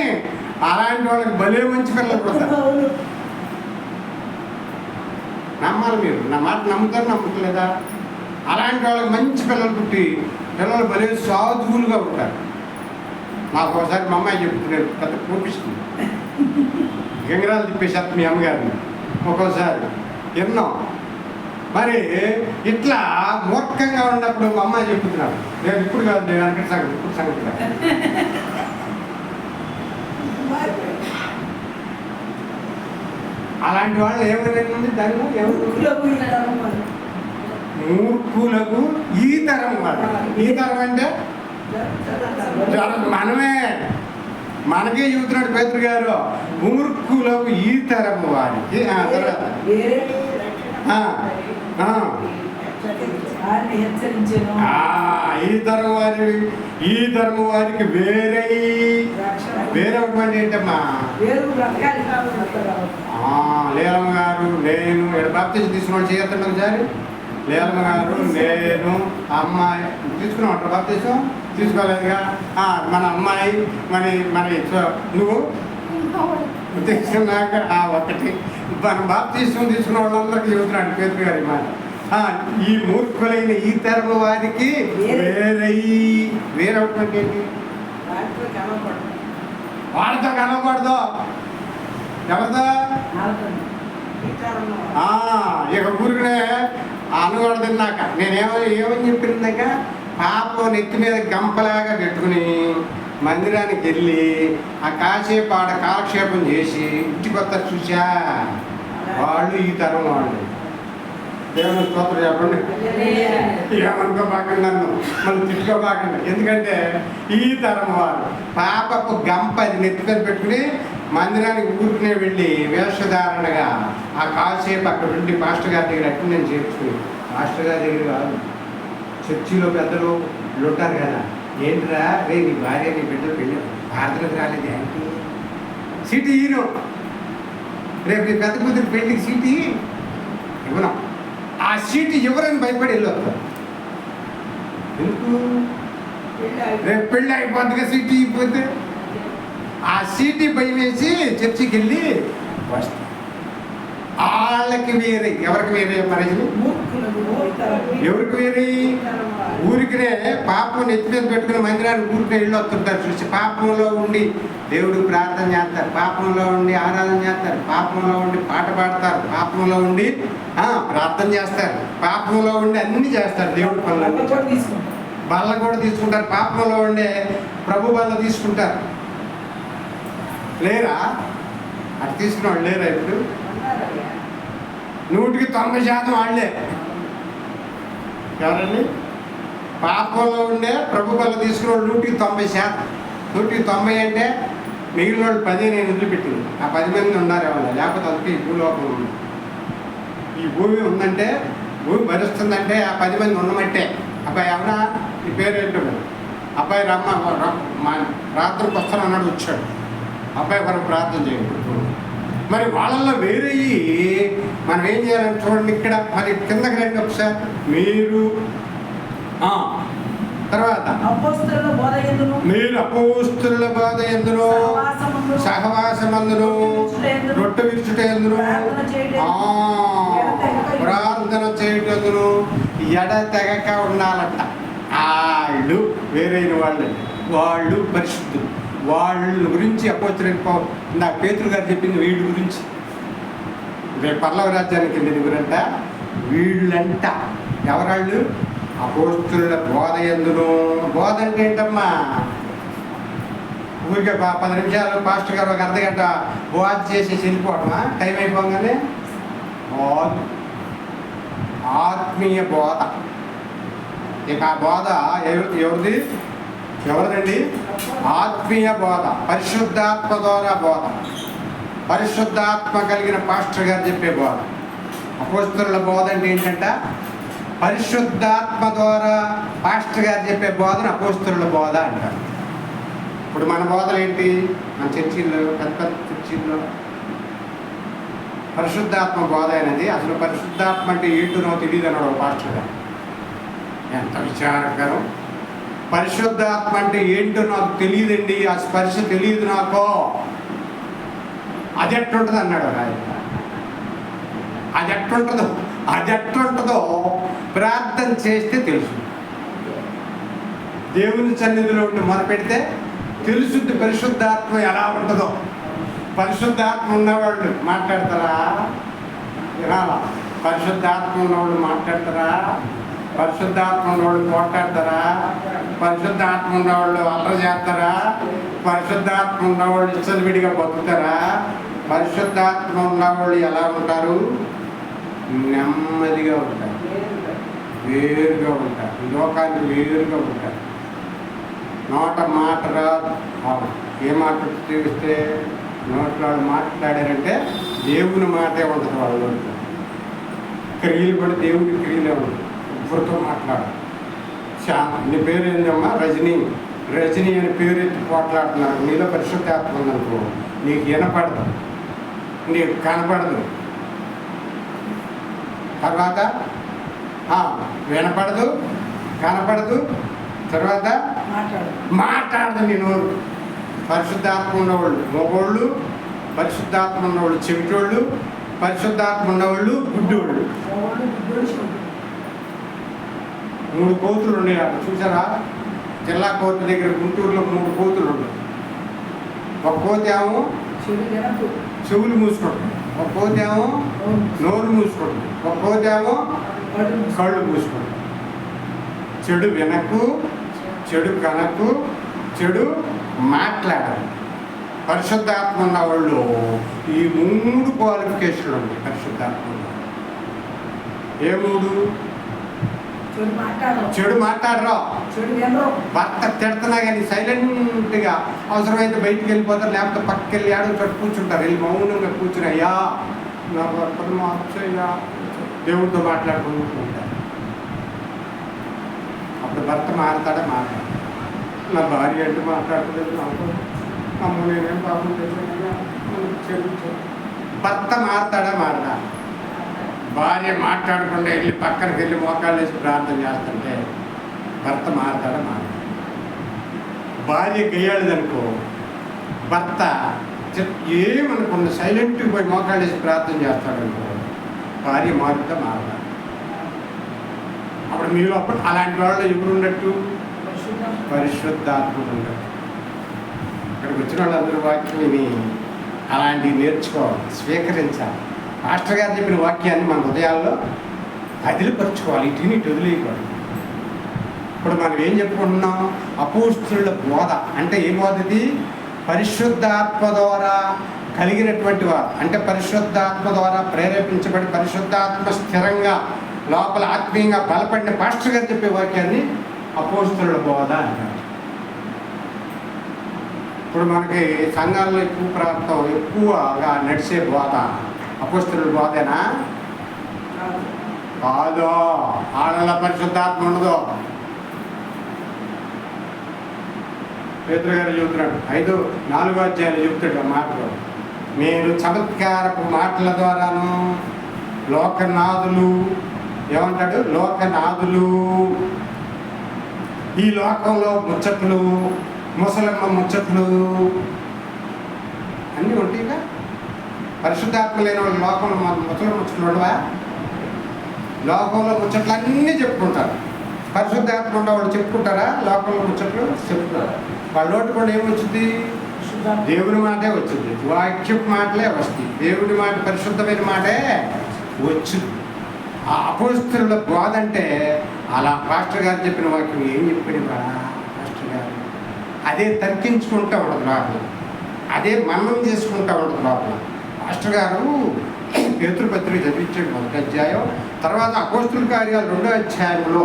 [SPEAKER 1] అలాంటి వాళ్ళకి భలే మంచి పిల్లలు పుడతారు. నమ్మాలి మీరు, నా మాట నమ్ముతారు నమ్మట్లేదా? అలాంటి వాళ్ళకి మంచి పిల్లలు పుట్టి పిల్లలు భలే సాధువులుగా ఉంటారు. నాకు ఒకసారి మా అమ్మాయి చెప్తున్నారు, పెద్ద కోపిస్తుంది, గంగరాలు తిప్పేసేది మీ అమ్మగారిని ఒక్కోసారి విన్నాం. మరి ఇట్లా మూర్ఖంగా ఉన్నప్పుడు మా అమ్మాయి చెప్తున్నాడు, నేను ఇప్పుడు కాదు, నేను అంటే సంగతి ఇప్పుడు సంగతి కాదు. అలాంటి వాళ్ళు ఏమైనా దానిలో మూర్ఖులకు ఈ తరం వాళ్ళు. ఈ తరం అంటే మనమే, మనకే చెబుతున్నాడు పేతురు గారు, మూర్ఖులకు ఈ తరం వారికి. ఈ తరం వారికి వేరే ఒకటి ఏంటమ్మా? లేలమ్మ గారు, నేను బాప్తిజం తీసుకున్నాడు చేయొద్దండి ఒకసారి. లేలమ్మ గారు, నేను, అమ్మాయి తీసుకున్నాం అంటారు బాప్తిజం. తీసుకోలేదుగా మన అమ్మాయి, మన నువ్వు తీసుకున్నాక ఒకటి మన బాప్తిజం తీసుకున్న వాళ్ళందరికీ చెబుతున్నాడు పేతురు గారి మాట. ఈ మూర్ఖులైన ఈ తరం వారికి వేరొకటి ఏంటి? వాళ్ళతో కలవకూడదు. ఎవరితో? ఇక ఊరికనే అనకూడదు. తిన్నాక ఏమని చెప్పిందాక, పాపం నెత్తి మీద గంపలాగా పెట్టుకుని మందిరానికి వెళ్ళి ఆ కాసేపు ఆడ కాలక్షేపం చేసి ఇంటికి వస్తారు చూసా, వాళ్ళు ఈ తరం వాళ్ళు. దేవుని స్తోత్రం చెప్పండి. ఏమనుకోబాకండి, నన్ను మళ్ళీ తిట్టుకోబాకండి. ఎందుకంటే ఈ తరం వారు పాపపు గంప అది నెత్తుకొని పెట్టుకుని మందిరానికి ఊరికనే వెళ్ళి వేషధారణగా ఆ కాసేపు అక్కడ ఉండి పాస్టర్ గారి దగ్గర అటెండెన్స్ చేర్చుకుని, పాస్టర్ గారి దగ్గర కాదు, చర్చిలో పెద్దలు ఉంటారు కదా, ఏంట్రా రే నీ భార్య నీ బిడ్డలు పెళ్ళి భారతలకు రాలేదు ఏంటి, సీటు ఈను, రేపు నీ పెద్ద కూతురు పెళ్ళికి సీటు ఇవ్వను, ఆ సీటు ఎవరని భయపడి వెళ్ళొస్తారు. ఎందుకు? రేపు పెళ్ళి అయిపోద్దిగా సీటు ఇవ్వకపోతే ఆ సీటు భయం వేసి చర్చికి వెళ్ళి వస్తారు. వాళ్ళకి వేరే. ఎవరికి వేరే మరజని? ఎవరికి వేరే? ఊరికినే పాపం నెత్తి మీద పెట్టుకుని మందిరానికి ఊరికే ఇళ్ళు వస్తుంటారు చూసి, పాపంలో ఉండి దేవుడు ప్రార్థన చేస్తారు, పాపంలో ఉండి ఆరాధన చేస్తారు, పాపంలో ఉండి పాట పాడతారు, పాపంలో ఉండి ప్రార్థన చేస్తారు, పాపంలో ఉండి అన్ని చేస్తారు, దేవుడి పనులన్నీ బల్ల కూడా తీసుకుంటారు, పాపంలో ఉండే ప్రభు బల్ల తీసుకుంటారు. లేరా? అటు తీసుకున్న వాళ్ళు లేరా? ఇప్పుడు 100% వాళ్ళే. ఎవరండి? పాపంలో ఉండే ప్రభు బల్ల తీసుకున్న వాళ్ళు 100%. 190 అంటే మిగిలిన వాళ్ళు 10 నేను వదిలిపెట్టింది. ఆ 10 మంది ఉన్నారు ఎవరు, లేకపోతే అందుకే ఈ భూలోకం ఉంది. ఈ భూమి ఉందంటే, భూమి భరిస్తుందంటే ఆ 10 మంది ఉన్నమట్టే. అబ్బాయి అవునా, నీ పేరు ఏంటో? అబ్బాయి రాత్రికి వస్తాను అన్నాడు, వచ్చాడు. అబ్బాయి మనం ప్రార్థన చేయకూడదు. మరి వాళ్ళల్లో వేరయ్యి మనం ఏం చేయాలని చూడండి. ఇక్కడ మరి కిందకి రండి ఒకసారి. మీరు తర్వాత మీరు అపోస్తుల బోధ ఎందును, సహవాసమందును, రొట్టె విరుచుట ఎందును, ప్రార్థన చేయటందును ఎడతెగక ఉండాలంట. వాళ్ళు వేరైన వాళ్ళండి, వాళ్ళు పరిశుద్ధులు. వాళ్ళ గురించి అపోస్తులు నాకు పేతురు గారు చెప్పింది వీళ్ళ గురించి. రేపు పర్లవ రాజ్యానికి వెళ్ళిన ఎవరంట? వీళ్ళంట. ఎవరాళ్ళు? అపోస్తుల బోధ ఎందును. బోధ అంటే ఏంటమ్మా? ఊరికే 10 నిమిషాలు పాస్టర్ గారు ఒక అర్ధగంట బోధ చేసి వెళ్ళిపోవడమా? టైం అయిపోగానే ఆత్మీయ బోధ. ఇక ఆ బోధ ఎవరిదండి? ఆత్మీయ బోధ, పరిశుద్ధాత్మ ద్వారా బోధ, పరిశుద్ధాత్మ కలిగిన పాస్టర్ గారు చెప్పే బోధ. అపోస్తుల బోధ అంటే ఏంటంట? పరిశుద్ధాత్మ ద్వారా పాస్టర్ గారు చెప్పే బోధను అపోస్తుల బోధ అంటారు. ఇప్పుడు మన బోధలు ఏంటి? మన చర్చిల్లో, పెద్ద పెద్ద చర్చిల్లో పరిశుద్ధాత్మ బోధ అనేది, అసలు పరిశుద్ధాత్మ అంటే ఏంటో తెలియదు అన్నాడు పాస్టర్ గారు. ఎంత విచారకరం! పరిశుద్ధాత్మ అంటే ఏంటో నాకు తెలియదండి, ఆ స్పర్శ తెలియదు నాకు, అది ఎట్లుంటుంది అన్నాడు ఆయన. అది ఎట్లుంటుందో ప్రార్థన చేస్తే తెలుసు. దేవుని సన్నిధిలో ఉండి మొదలుపెడితే తెలుసుద్ది పరిశుద్ధాత్మ ఎలా ఉంటుందో. పరిశుద్ధాత్మ ఉన్నవాళ్ళు మాట్లాడతారా? వినాలా? పరిశుద్ధాత్మ ఉన్నవాళ్ళు మాట్లాడతారా? పరిశుద్ధాత్మ ఉన్నవాళ్ళు పోట్లాడతారా? పరిశుద్ధాత్మ ఉన్నవాళ్ళు అల్లరి చేస్తారా? పరిశుద్ధాత్మ ఉన్నవాళ్ళు ఇచ్చలవిడిగా బతుకుతారా? పరిశుద్ధాత్మ ఉన్నవాళ్ళు ఎలా ఉంటారు? నెమ్మదిగా ఉంటారు, వేరుగా ఉంటారు, లోకానికి వేరుగా ఉంటారు. నోట మాట రాదు. ఏ మాట చూపిస్తే నోట్లో మాట్లాడారంటే దేవుని మాటే ఉంటుంది వాళ్ళు. క్రియలు కూడా దేవుని క్రియలే ఉంటుంది. ఎవరితో మాట్లాడాలి. నీ పేరు ఏంటమ్మా? రజనీ అని పేరు ఎత్తి పోట్లాడుతున్నారు. నీలో పరిశుద్ధాత్మ ఉందనుకో, నీకు వినపడదు, నీకు కనపడదు. తర్వాత వినపడదు, కనపడదు, తర్వాత మాట్లాడదు నీ నోరు. పరిశుద్ధాత్మ ఉన్నవాళ్ళు మగోళ్ళు, పరిశుద్ధాత్మ ఉన్నవాళ్ళు చెవిటోళ్ళు, పరిశుద్ధాత్మ ఉన్నవాళ్ళు గుడ్డోళ్ళు. 3 కోతులు ఉన్నాయి. చూసారా? జిల్లా కోర్టు దగ్గర గుంటూరులో 3 కోతులు ఉన్నాయి. ఒక కోతి ఏమో చెవులు మూసుకుంటుంది, ఒక కోతి ఏమో నోరు మూసుకుంటుంది, ఒక కోతి ఏమో కళ్ళు మూసుకుంటుంది. చెడు వినకు, చెడు కనకు, చెడు మాట్లాడరు. పరిశుద్ధాత్మ ఉన్న వాళ్ళు ఈ 3 క్వాలిఫికేషన్లు ఉన్నాయి. పరిశుద్ధాత్మ ఏ 3? చెడు మాట్లాడరు, భర్త తిడుతున్నా కానీ సైలెంట్గా, అవసరమైతే బయటికి వెళ్ళిపోతారు, లేకపోతే పక్కకి వెళ్ళి ఆడో చోటు కూర్చుంటారు. వెళ్ళి మౌనంగా కూర్చుని అయ్యా నా భర్తను మార్చయ్యా, దేవుడితో మాట్లాడుకుంటూ ఉంటారు. అప్పుడు భర్త మారతాడా? మాట్లాడు. నా భార్య అంటే మాట్లాడలేదు, నాకు అమ్మ నేనేం పాపం చేశాను. భర్త మారతాడా? మారదా? భార్య మాట్లాడకుండా వెళ్ళి పక్కనకి వెళ్ళి మోకాళ్ళు వేసి ప్రార్థన చేస్తుంటే భర్త మారతాడా? మారదా? భార్య గయ్యాడిదనుకో, భర్త ఏమనుకున్న సైలెంట్గా పోయి మోకాళ్ళు వేసి ప్రార్థన చేస్తాడనుకో, భార్య మారుతా మారదా? అప్పుడు మీలో అప్పుడు అలాంటి వాళ్ళు ఎవరు ఉన్నట్టు? పరిశుద్ధాత్ముడు ఉన్నట్టు. ఇక్కడికి వచ్చిన వాళ్ళందరూ వాక్యం విని అలాంటివి నేర్చుకోవాలి, స్వీకరించాలి. మాస్టర్ గారు చెప్పిన వాక్యాన్ని మన హృదయాల్లో అదిలిపరుచుకోవాలి, ఇటు వదిలేయకూడదు. ఇప్పుడు మనం ఏం చెప్పుకుంటున్నాం? అపోస్తుల బోధ అంటే ఏ బోధ ఇది? పరిశుద్ధాత్మ ద్వారా కలిగినటువంటి వారు, అంటే పరిశుద్ధాత్మ ద్వారా ప్రేరేపించబడి పరిశుద్ధాత్మ స్థిరంగా లోపల ఆత్మీయంగా బలపడిన పాస్టర్ గారు చెప్పే వాక్యాన్ని అపోస్తుల బోధ అంటారు. ఇప్పుడు మనకి సంఘాల్లో ఎక్కువ ప్రాంతం ఎక్కువగా నడిచే బోధ అపోస్తుల బోధేనా? కాదు. ఆడల పరిశుద్ధాత్మ ఉండదు. పేతురు గారు చెబుతున్నాడు 5-4 అధ్యాయాలు చెబుతాడు ఆ మాటలు. మీరు చమత్కారపు మాటల ద్వారాను లోకనాథులు, ఏమంటాడు? లోకనాథులు, ఈ లోకంలో ముచ్చట్లు, ముసలమ్మ ముచ్చట్లు అన్నీ ఉంటాయిగా. పరిశుద్ధాత్మ లేని వాళ్ళు లోకంలో ముసలమ్మ ముచ్చట్లు ఉండవా? లోకంలో ముచ్చట్లు అన్నీ చెప్పుకుంటారు. పరిశుద్ధాత్మ ఉన్న వాళ్ళు చెప్పుకుంటారా? లోకంలో ముచ్చట్లు చెప్పుకుంటారు. వాళ్ళ నోటి కూడా ఏమొచ్చింది? దేవుని మాటే వచ్చింది, వాక్యపు మాటలే వస్తాయి. దేవుని మాట, పరిశుద్ధమైన మాటే వచ్చింది. ఆ అపోస్తుల బోధ అంటే అలా పాస్టర్ గారు చెప్పిన వాక్యం ఏం చెప్పాడు పాస్టర్ గారు? అదే తర్కించుకుంటూ ఉండదు లోపల, అదే మననం చేసుకుంటూ ఉండదు లోపల. పాస్టర్ గారు పేతురు పత్రిక చదివించాడు 1వ అధ్యాయం, తర్వాత అపోస్తుల కార్యాలు 2వ అధ్యాయంలో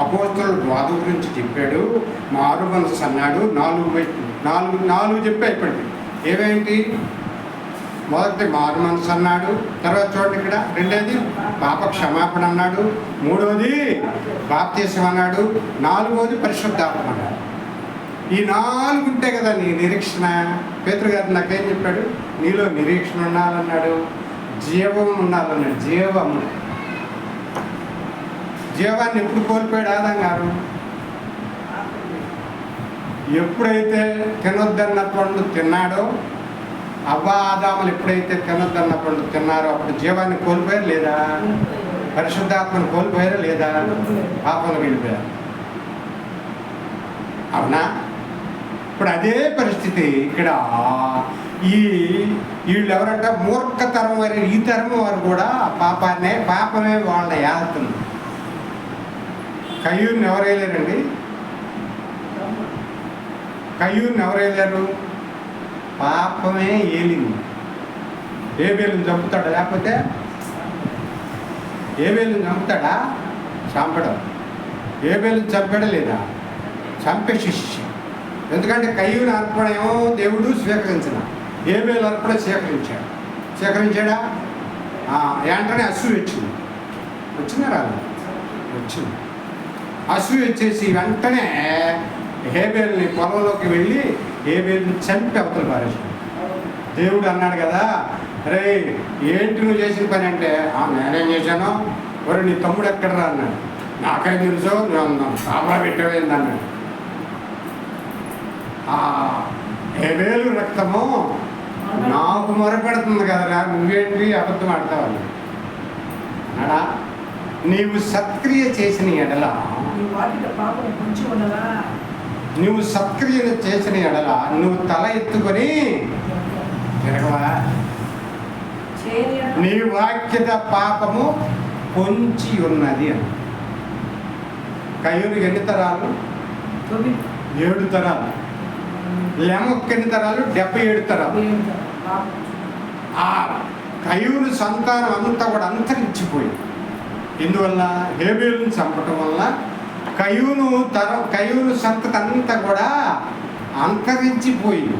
[SPEAKER 1] అపోస్తుల బోధ గురించి చెప్పాడు. మారు మనసు అన్నాడు. 4 చెప్పా ఇప్పటికి. ఏమేంటి? మొదటి మారు మనసు అన్నాడు, తర్వాత చూడండి ఇక్కడ 2వది పాప క్షమాపణ అన్నాడు, 3వది బాప్తీసం అన్నాడు, 4వది పరిశుద్ధాత్మ అన్నాడు. ఈ 4 ఉంటే కదా నీ నిరీక్షణ. పేతురు గారు నాకేం చెప్పాడు? నీలో నిరీక్షణ ఉండాలన్నాడు, జీవం ఉండాలన్నాడు. జీవాన్ని ఎప్పుడు కోల్పోయాడు ఆదాం గారు? ఎప్పుడైతే తినొద్దన్న పండు తిన్నాడో, అవ్వ ఆదాములు ఎప్పుడైతే తినొద్దన్న పండు తిన్నారో అప్పుడు జీవాన్ని కోల్పోయారు లేదా? పరిశుద్ధాత్మను కోల్పోయారా లేదా? పాపంలో వెళ్ళిపోయారు. అవునా? ఇప్పుడు అదే పరిస్థితి ఇక్కడ. వీళ్ళు ఎవరంటే మూర్ఖతరం వారి, ఈ తరం వారు కూడా పాపమే వాళ్ళ యాదతుంది. కయ్యూరుని ఎవరు వేయలేరండి? కయ్యూరుని ఎవరు వేయలేరు? పాపమే ఏలింది. ఏబేలుని చంపుతాడా? లేకపోతే ఏబేలుని చంపుతాడా? చంపడం. ఏబేలుని చంపాడా లేదా? చంపే శిష్య. ఎందుకంటే కయ్యూని అర్పణేమో దేవుడు స్వీకరించిన, ఏబేలు అర్పణ స్వీకరించాడా? వెంటనే అసూయ వచ్చిందా? రాదు, వచ్చింది. అసూయ వచ్చేసి వెంటనే హేబేల్ని పొలంలోకి వెళ్ళి హేబేల్ని చంపి అవతల పారేసాడు. దేవుడు అన్నాడు కదా, అరే ఏంటి నువ్వు చేసిన పని అంటే, నేనేం చేశాను? మరి నీ తమ్ముడు ఎక్కడరా అన్నాడు. నాకేం తెలుసు, కాపలా పెట్టేవేంది అన్నాడు. హేబేలు రక్తము నాకు మొరపెడుతుంది కదరా, నువ్వేంటి అబద్ధం ఆడతావని అన్నాడా? నీవు సత్క్రియ చేసిన ఎడల, నువ్వు సత్క్రియను చేసిన ఎడల నువ్వు తల ఎత్తుకొని తిరగవా? నీ వాక్యత పాపము పొంచి ఉన్నది అని. కయ్యూనికి ఎన్ని తరాలు? 7 తరాలు. లెమొక్కు ఎన్ని తరాలు? 77 తరాలు. ఆ కయ్యూరు సంతానం అంతా కూడా అంతరించిపోయింది. ఇందువల్ల హేబేలుని చంపటం వల్ల కయ్యూరు సంతతి అంతా కూడా అంతరించిపోయింది.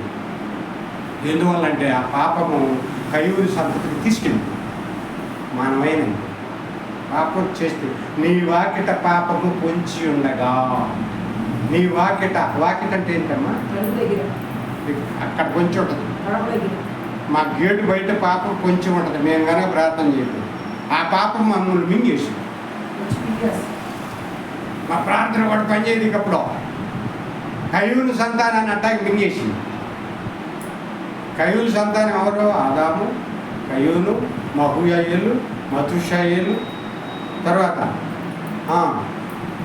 [SPEAKER 1] ఎందువల్లంటే ఆ పాపము కయ్యూరు సంతతికి తీసుకెళ్ళింది. మనమైన పాపం చేస్తే నీ వాకిట పాపము పొంచి ఉండగా, నీ వాకిట అంటే ఏంటమ్మా? అక్కడ పొంచి ఉంటుంది. మా గేటు బయట పాపం పొంచి ఉంటుంది. మేము కనుక ప్రార్థన చేయలేదు, ఆ పాపం మమ్మల్ని మింగేసి, మా ప్రార్థన వాడు పనిచేయదు. ఇంకప్పుడు కయ్యూరు సంతానాన్ని అట్టాకి మింగేసింది. కయ్యూరు సంతానం ఎవరు? ఆదాము, కయ్యూను, మహూయాయేలు, మతుషాయేలు, తర్వాత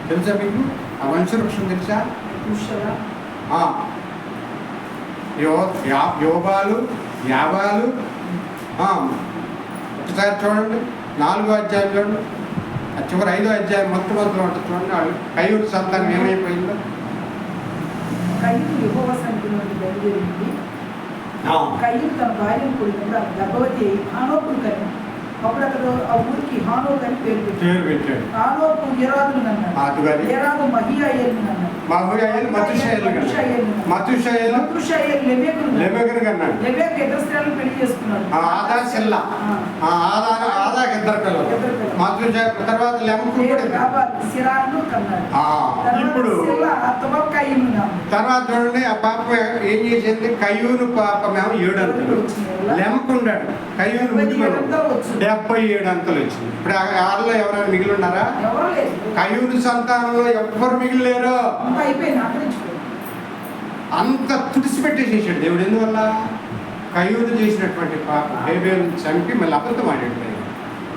[SPEAKER 1] తెలుసా మీకు ఆ వంశవృక్షం తెలుసా? యోబాలు, యాబాలు. ఒకసారి చూడండి 4వ అధ్యాయం చూడండి, చివరి 5వ అధ్యాయం మొట్టమొదటిలో ఉంటుంది చూడండి. వాళ్ళు కయ్యూరు సంతానం ఏమైపోయిందో.
[SPEAKER 2] కయ్యూరు యెహోవా సన్నిధిలో నుండి బయలుదేరింది. కయ్యూరు తన భార్యను కూడా గర్భవతి అయి హానోకును కని. అప్పుడు అతడు ఆ ఊరికి హానోకు అని పేరు పెట్టాడు. హానోకు ఎరాదును అన్నాడు, ఎరాదు మహియాయేలును అన్నాడు,
[SPEAKER 1] మహుయాయేలు మతుషాయేలు లెమెకును అన్నాడు.
[SPEAKER 2] లెమెకు ఇద్దరు స్త్రీలను పెళ్లి చేసుకున్నాడు.
[SPEAKER 1] ఆదా సిల్ల, ఆదాకి ఇద్దరు పిల్లలు. మతుషాయేలు తర్వాత లెమెకు
[SPEAKER 2] సిరాను కన్నాడు.
[SPEAKER 1] ఇప్పుడు తర్వాత చూడండి, ఆ పాప ఏం చేసింది? కయ్యూను పాపమేమో 7 అంతలు, లెమకుండాడు కయ్యూను 77 అంతలు వచ్చింది. ఇప్పుడు ఆరులో ఎవరైనా మిగిలి ఉన్నారా? కయ్యూను సంతానంలో ఎవ్వరు మిగిలిలేరు. అంత తుడిసిపెట్టేసేసాడు దేవుడు. ఎందువల్ల? కయ్యూను చేసినటువంటి పాప హేబేలు చంపి మళ్ళీ అబద్ధం ఆడాడు.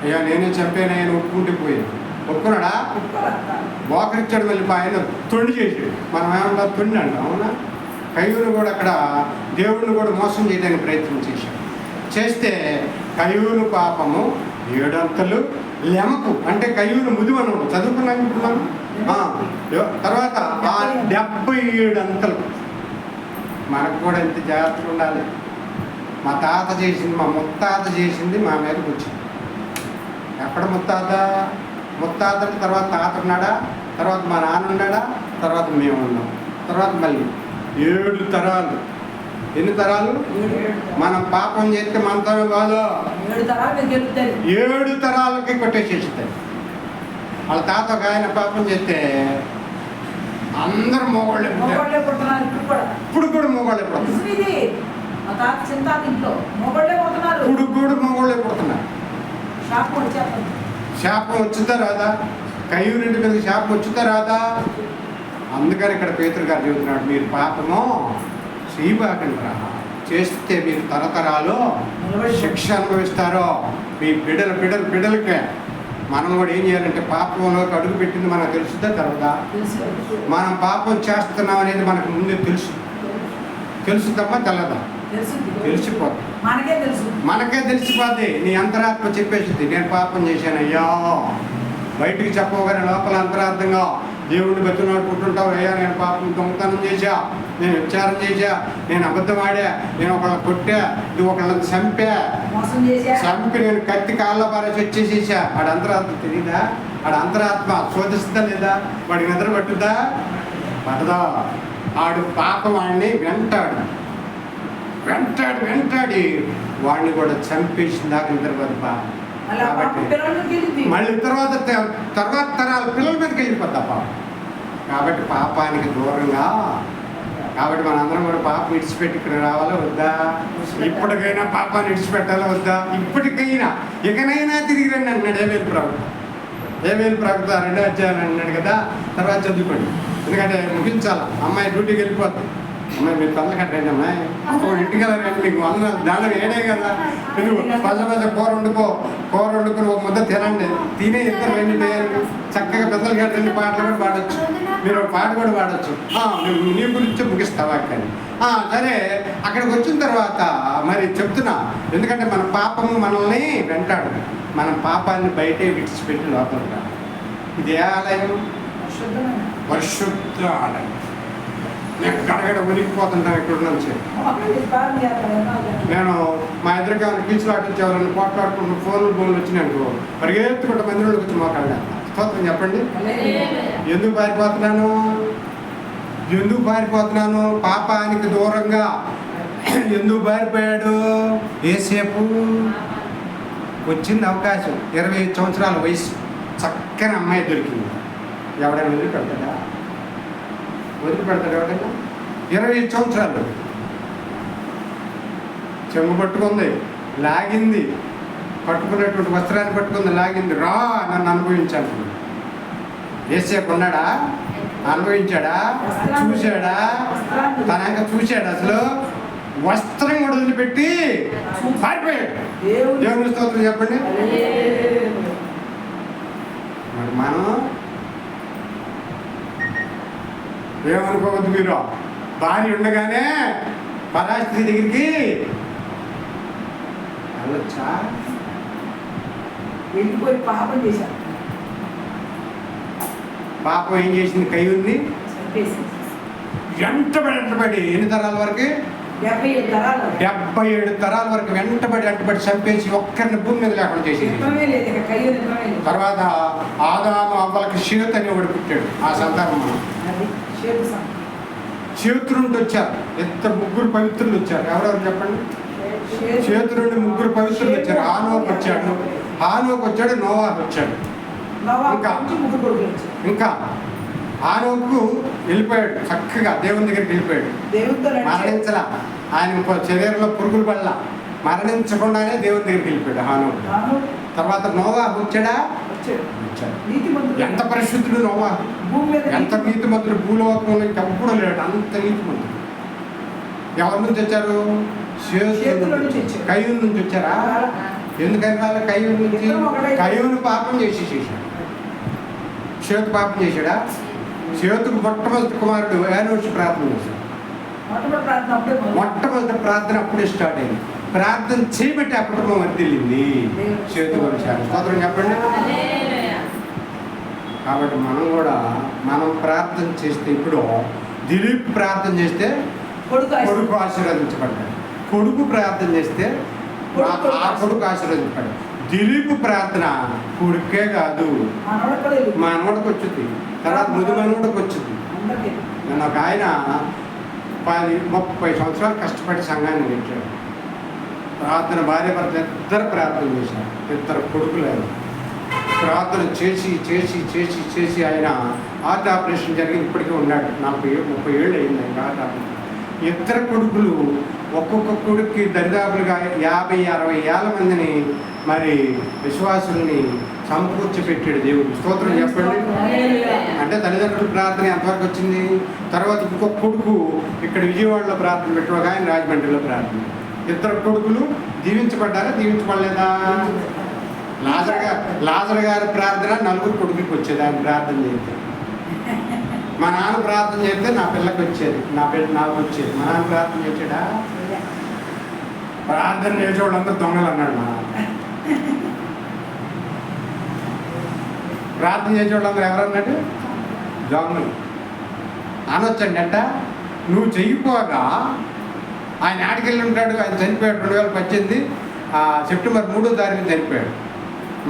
[SPEAKER 1] అయ్యా నేనే చంపాను, ఆయన ఒప్పుకుంటే పోయింది. ఒప్పుకున్నాడా? మోకరిచ్చాడు. మళ్ళీ ఆయన తొండి చేసాడు. మనం ఏమన్నా తొండి అంటాం, అవునా? కయ్యూను కూడా అక్కడ దేవుడిని కూడా మోసం చేయడానికి ప్రయత్నం చేశాడు. చేస్తే కయ్యూను పాపము 7 అంతలు, లెమకు అంటే కయ్యూను ముదివను చదువుకున్నాం ఇప్పుడు మనం. తర్వాత 77 అంతలు. మనకు కూడా ఇంత జాగ్రత్తగా ఉండాలి. మా తాత చేసింది, మా ముత్తాత చేసింది మా మీదకి వచ్చింది. ఎక్కడ ముత్తాతకి తర్వాత తాత ఉన్నాడా, తర్వాత మా నాన్న ఉన్నాడా, తర్వాత మేము ఉన్నాం, తర్వాత మళ్ళీ 7 తరాలు. ఎన్ని తరాలు? మనం పాపం చేస్తే మన తరం కాదు, 7 తరాలకి కొట్టేసేస్తాయి. వాళ్ళ తాత ఒక ఆయన పాపం చేస్తే అందరూ మోగోళ్ళే పుట్టారు. ఇప్పుడు కూడా మోగోళ్ళే పుడుతున్నారు. ఇప్పుడు కూడా మోగోళ్ళే పుడుతున్నారు. శాపం వచ్చిందా రాదా? కయ్యూరింటి మీద శాపం వచ్చిందా రాదా? అందుకని ఇక్కడ పేతురు గారు చెబుతున్నాడు, మీరు పాపము చేయబాకండి రా, చేస్తే మీరు తరతరాలు శిక్ష అనుభవిస్తారో. మీ బిడ్డలకే మనం కూడా ఏం చేయాలంటే పాపంలోకి అడుగు పెట్టింది మనకు తెలుసుద్దా తర్వాత? మనం పాపం చేస్తున్నాం అనేది మనకు ముందే తెలుసుదమ్మా తెల్లదా? తెలిసిపోద్ది, మనకే తెలిసిపోద్ది. నీ అంతరాత్మ చెప్పేసింది నేను పాపం చేశాను అయ్యా. బయటికి చెప్పగానే లోపల అంతరార్థంగా దేవుడిని బతుకున్నాడుకుంటుంటావు. అయ్యా నేను పాపం దొంగతనం చేశా, నేను విచారం చేశా, నేను అబద్ధం ఆడా, నేను ఒకళ్ళని కొట్టా, నువ్వు ఒకళ్ళని చంపి నేను కత్తి కాళ్ళ పారేసి వచ్చేసేసా. ఆడ అంతరాత్మ తెలియదా? ఆడ అంతరాత్మ శోధిస్తుందా లేదా? వాడికి నిద్ర పట్టుద్దా? పట్టదా? ఆడు పాపం వాడిని వెంటాడి వాడిని కూడా చంపేసిన దాకా నిద్రపోదు పాపం. కాబట్టి మళ్ళీ తర్వాత తరాల పిల్లల మీదకి వెళ్ళిపోద్దా పాపం. కాబట్టి పాపానికి దూరంగా, కాబట్టి మనందరం కూడా పాపం విడిచిపెట్టి ఇక్కడ రావాలా వద్దా? ఇప్పటికైనా పాపాన్ని విడిచిపెట్టాలా వద్దా? ఇప్పటికైనా ఇకనైనా తిరిగి రండి అన్నాడు ఏవేలు ప్రవక్త 2వ అధ్యాయం అన్నాడు కదా. తర్వాత చదువుకోండి, ఎందుకంటే ముగించాలా. అమ్మాయి డ్యూటీకి వెళ్ళిపోతుంది. అమ్మాయి మీరు తల్ల కట్టండి, అమ్మాయి ఇంటికి వెళ్ళారండి, మీకు దానిలో ఏడే కదా. ఎందుకు పచ్చ కూర వండుకుని ఒక ముద్ద తినండి, తినే ఇద్దరు రెండు చక్కగా పెద్దలు కట్టండి. పాటలు కూడా పాడొచ్చు, మీరు ఒక పాట కూడా పాడొచ్చు. నీ గురించి ముగిస్తావా కానీ. సరే, అక్కడికి వచ్చిన తర్వాత మరి చెప్తున్నా, ఎందుకంటే మన పాపము మనల్ని వెంటాడు. మనం పాపాన్ని బయటే విడిచిపెట్టి లోపల. ఇది ఏ ఆలయం? పరిశుద్ధ ఆలయం. నేను గడగడ ఉనికిపోతుంటాను ఇక్కడ నుంచి. నేను మా ఇద్దరికి ఏమైనా కీచులాటించి ఎవరైనా పోట్లాడుకుంటూ ఫోన్లు వచ్చినానుకో పరిగెత్తుకుంటే మందిరంలోకి వచ్చి మోకాళ్ళ స్తోత్రం చెప్పండి. ఎందుకు పారిపోతున్నాను? పాపానికి దూరంగా. ఎందుకు పారిపోయాడు? ఏసేపు వచ్చింది అవకాశం, 25 సంవత్సరాల వయసు, చక్కని అమ్మాయి దొరికింది. ఎవడైనా వదిలిపెడతాడా? ఎవడైనా? 25 సంవత్సరాలు చెంగు పట్టుకుంది, లాగింది, పట్టుకున్నటువంటి వస్త్రాన్ని పట్టుకుంది, లాగింది. రా నన్ను అనుభవించాను. ఏసేపు ఉన్నాడా? అనుభవించాడా? చూశాడా? తనంగా చూశాడు? అసలు వస్త్రం కూడా వదిలిపెట్టి పారిపోయాడు. దేవుని స్తోత్రం చెప్పండి. మరి మనం ఏమనుకోవద్దు, మీరు భార్య ఉండగానే పరాస్త్రీ దగ్గరికి వెళ్ళొచ్చా?
[SPEAKER 2] వెళ్ళిపోయి పాపం చేశారు.
[SPEAKER 1] పాపం ఏం చేసింది? కయ్యూని వెంటబడి ఎన్ని తరాల వరకు? 77 తరాల వరకు వెంటబడి చంపేసి ఒక్కరిని భూమి మీద లేకుండా చేసేది. తర్వాత ఆదాము అవ్వలకి షేతు అని ఒకటి పుట్టాడు. ఆ సంతానం చేతు నుండి వచ్చారు. ఇద్దరు ముగ్గురు పవిత్రులు వచ్చారు. ఎవరెవరు చెప్పండి? చేతు నుండి ముగ్గురు పవిత్రులు వచ్చారు. హానోకు వచ్చాడు, నోవాహు వచ్చాడు. ఇంకా హానోకు వెళ్ళిపోయాడు, చక్కగా దేవుని దగ్గరికి వెళ్ళిపోయాడు. మరణించలా, ఆయన శరీరంలో పురుగులు పడలా, మరణించకుండానే దేవుని దగ్గరికి వెళ్ళిపోయాడు హానోకు. తర్వాత నోవాహు వచ్చాడా? వచ్చాడు. ఎంత పరిశుద్ధుడు నోవాహు, ఎంత నీతిమంతుడు, భూలోకంలో ఇంకెప్పుడు లేడు, అంత నీతిమంతుడు. ఎవరి నుంచి వచ్చారు? కయ్యూను నుంచి వచ్చారా? ఎందుకని వాళ్ళ కయ్యూను నుంచి? కయ్యూను పాపం చేశాడు. చేతు పాపం చేశాడా? చేతుకు మొట్టమొదటి కుమారుడు ఏనోషు ప్రార్థన చేశాడు. మొట్టమొదటి ప్రార్థన అప్పుడే స్టార్ట్ అయింది. ప్రార్థన చేయబట్టి ఆ కుటుంబం వర్తిల్లింది. చేతు వంశాలు స్తోత్రం చెప్పండి. కాబట్టి మనం ప్రార్థన చేస్తే, ఇప్పుడు దిలీప్ ప్రార్థన చేస్తే కొడుకు ఆశీర్వదించబడ్డాడు. కొడుకు ప్రార్థన చేస్తే ఆ కొడుకు ఆశీర్వదించబడ్డాడు. దిలీప్ ప్రార్థన కొడుకే కాదు, మనవడికి వచ్చింది, తర్వాత ముది మనవడికి వచ్చింది. నేను ఒక ఆయన 30 సంవత్సరాలు కష్టపడి సంఘాన్ని పెట్టాడు. ప్రార్థన భార్య భర్త ఇద్దరు ప్రార్థన చేశారు. ఇద్దరు కొడుకులు ప్రార్థన చేసి ఆయన హార్ట్ ఆపరేషన్ జరిగి ఇప్పటికీ ఉన్నాడు. 30 ఏళ్ళు అయింది ఆయన హార్ట్ ఆపరేషన్. ఇద్దరు కొడుకులు ఒక్కొక్క కొడుక్కి దరిదాపులుగా 50-60 ఏళ్ళ మందిని మరి విశ్వాసుల్ని సమకూర్చి పెట్టాడు దేవుడు. స్తోత్రం చెప్పండి. అంటే తల్లిదండ్రుల ప్రార్థన ఎంతవరకు వచ్చింది? తర్వాత ఇంకొక కొడుకు ఇక్కడ విజయవాడలో ప్రార్థన పెట్టాడు, ఆయన రాజమండ్రిలో ప్రార్థన. ఇద్దరు కొడుకులు దీవించబడ్డారా? దీవించబడలేదా? లాజర్ గారి ప్రార్థన 4 కొడుకులకి వచ్చేది. ఆయన ప్రార్థన చేస్తే మా నాన్న ప్రార్థన చేస్తే నా పిల్లకి వచ్చేది, నాకు వచ్చేది. మా నాన్న ప్రార్థన చేసాడా? ప్రార్థన చేసేవాళ్ళంతా దొంగలు అన్నాడు మా నాన్న. ప్రార్థన చేసేవాళ్ళందరూ ఎవరన్నాడు? దొంగలు అనొచ్చండి. అంట నువ్వు చెయ్యిపోగా ఆయన ఆడికెళ్ళి ఉంటాడు. ఆయన చనిపోయాడు 2018 సెప్టెంబర్ 3వ తారీఖు చనిపోయాడు.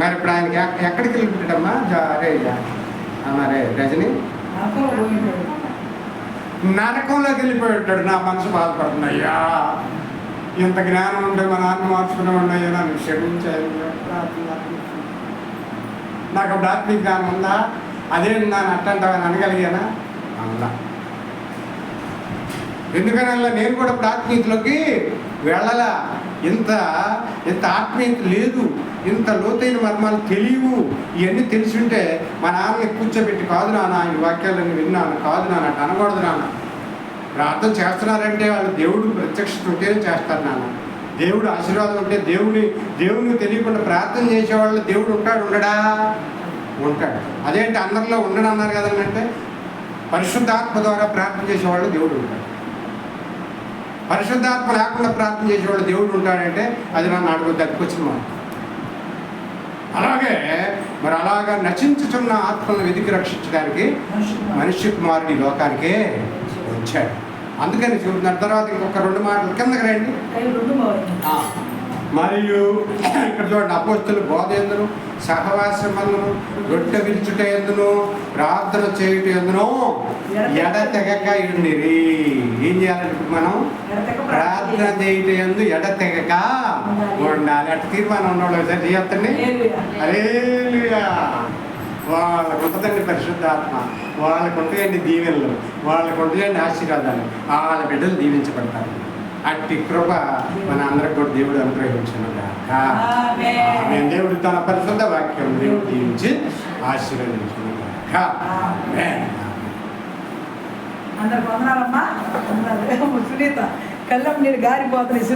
[SPEAKER 1] మరి ఇప్పుడు ఆయనకి ఎక్కడికి వెళ్ళి ఉంటాడమ్మా? రే రజని నరకంలోకి వెళ్ళిపోయి ఉంటాడు. నా మనసు బాధపడుతుంది. అయ్యా, ఇంత జ్ఞానం ఉంటే మా నాన్న మార్చుకునే ఉన్నాయో నన్ను క్షమించాలి. నాకు అప్పుడు ఆత్మీయ జ్ఞానం ఉందా? అదేంటి నన్ను అట్టంటావని అనగలిగానా? అలా ఎందుకనల్లా నేను కూడా ప్రాత్మీయతలోకి వెళ్ళలా. ఇంత ఆత్మీయత లేదు, ఇంత లోతైన మర్మాలు తెలియవు. ఇవన్నీ తెలిసి ఉంటే మా నాన్నని కూర్చోబెట్టి, కాదు నాన్న ఈ వాక్యాలన్నీ విన్నాను, కాదు నాన్న అటు అనకూడదు నాన్న. ప్రార్థన చేస్తున్నారంటే వాళ్ళు దేవుడు ప్రత్యక్షత ఉంటేనే చేస్తారు నాన్న. దేవుడు ఆశీర్వాదం ఉంటే దేవుని తెలియకుండా ప్రార్థన చేసేవాళ్ళు దేవుడు ఉండడా? ఉంటాడు. అదేంటి అందరిలో ఉండడు అన్నారు కదంటే, పరిశుద్ధాత్మ ద్వారా ప్రార్థన చేసేవాళ్ళు దేవుడు ఉంటాడు. పరిశుద్ధాత్మ లేకుండా ప్రార్థన చేసేవాళ్ళు దేవుడు ఉంటాడంటే అది నన్ను అడుగు దక్కొచ్చిన మాట. అలాగా నశించుచున్న ఆత్మలను వెతికి రక్షించడానికి మనిషి కుమారుడి లోకానికే వచ్చాడు. అందుకని చూస్తున్నారు. తర్వాత ఇంకొక 2 మాటలు కిందకి రండి. మరియు ఇక్కడ చూడండి, అపోస్తులు బోధ ఎందును, సహవాసమందును, రొట్టె విరుచుట ఎందును, ప్రార్థన చేయుట ఎందును ఎడతెగక ఉండిరి. ఏం చేయాలంటే మనం ప్రార్థన చేయుట ఎందు ఎడతెగక ఉండాలి. అటు తీర్మానం ఉన్నవాళ్ళు సార్ చేయొద్దండి. హల్లెలూయా. వాళ్ళకు ఉంటుందండి పరిశుద్ధాత్మ, వాళ్ళకు ఉంటాయండి దీవెనలు, వాళ్ళకు ఉంటాయండి ఆశీర్వాదాలు. వాళ్ళ బిడ్డలు దీవించబడతారు. అట్టి కృప మన అందరికి కూడా దేవుడు అనుగ్రహించునుగాక. ఆమేన్. దేవుడు తన పరిశుద్ధ వాక్యం దేవుడు దీవించి ఆశీర్వదించునుగాక. ఆమేన్.
[SPEAKER 2] అందరికి వందనాలమ్మా. సునీత కళ్ళం నీళ్ళు గారిపోతున్నాయి.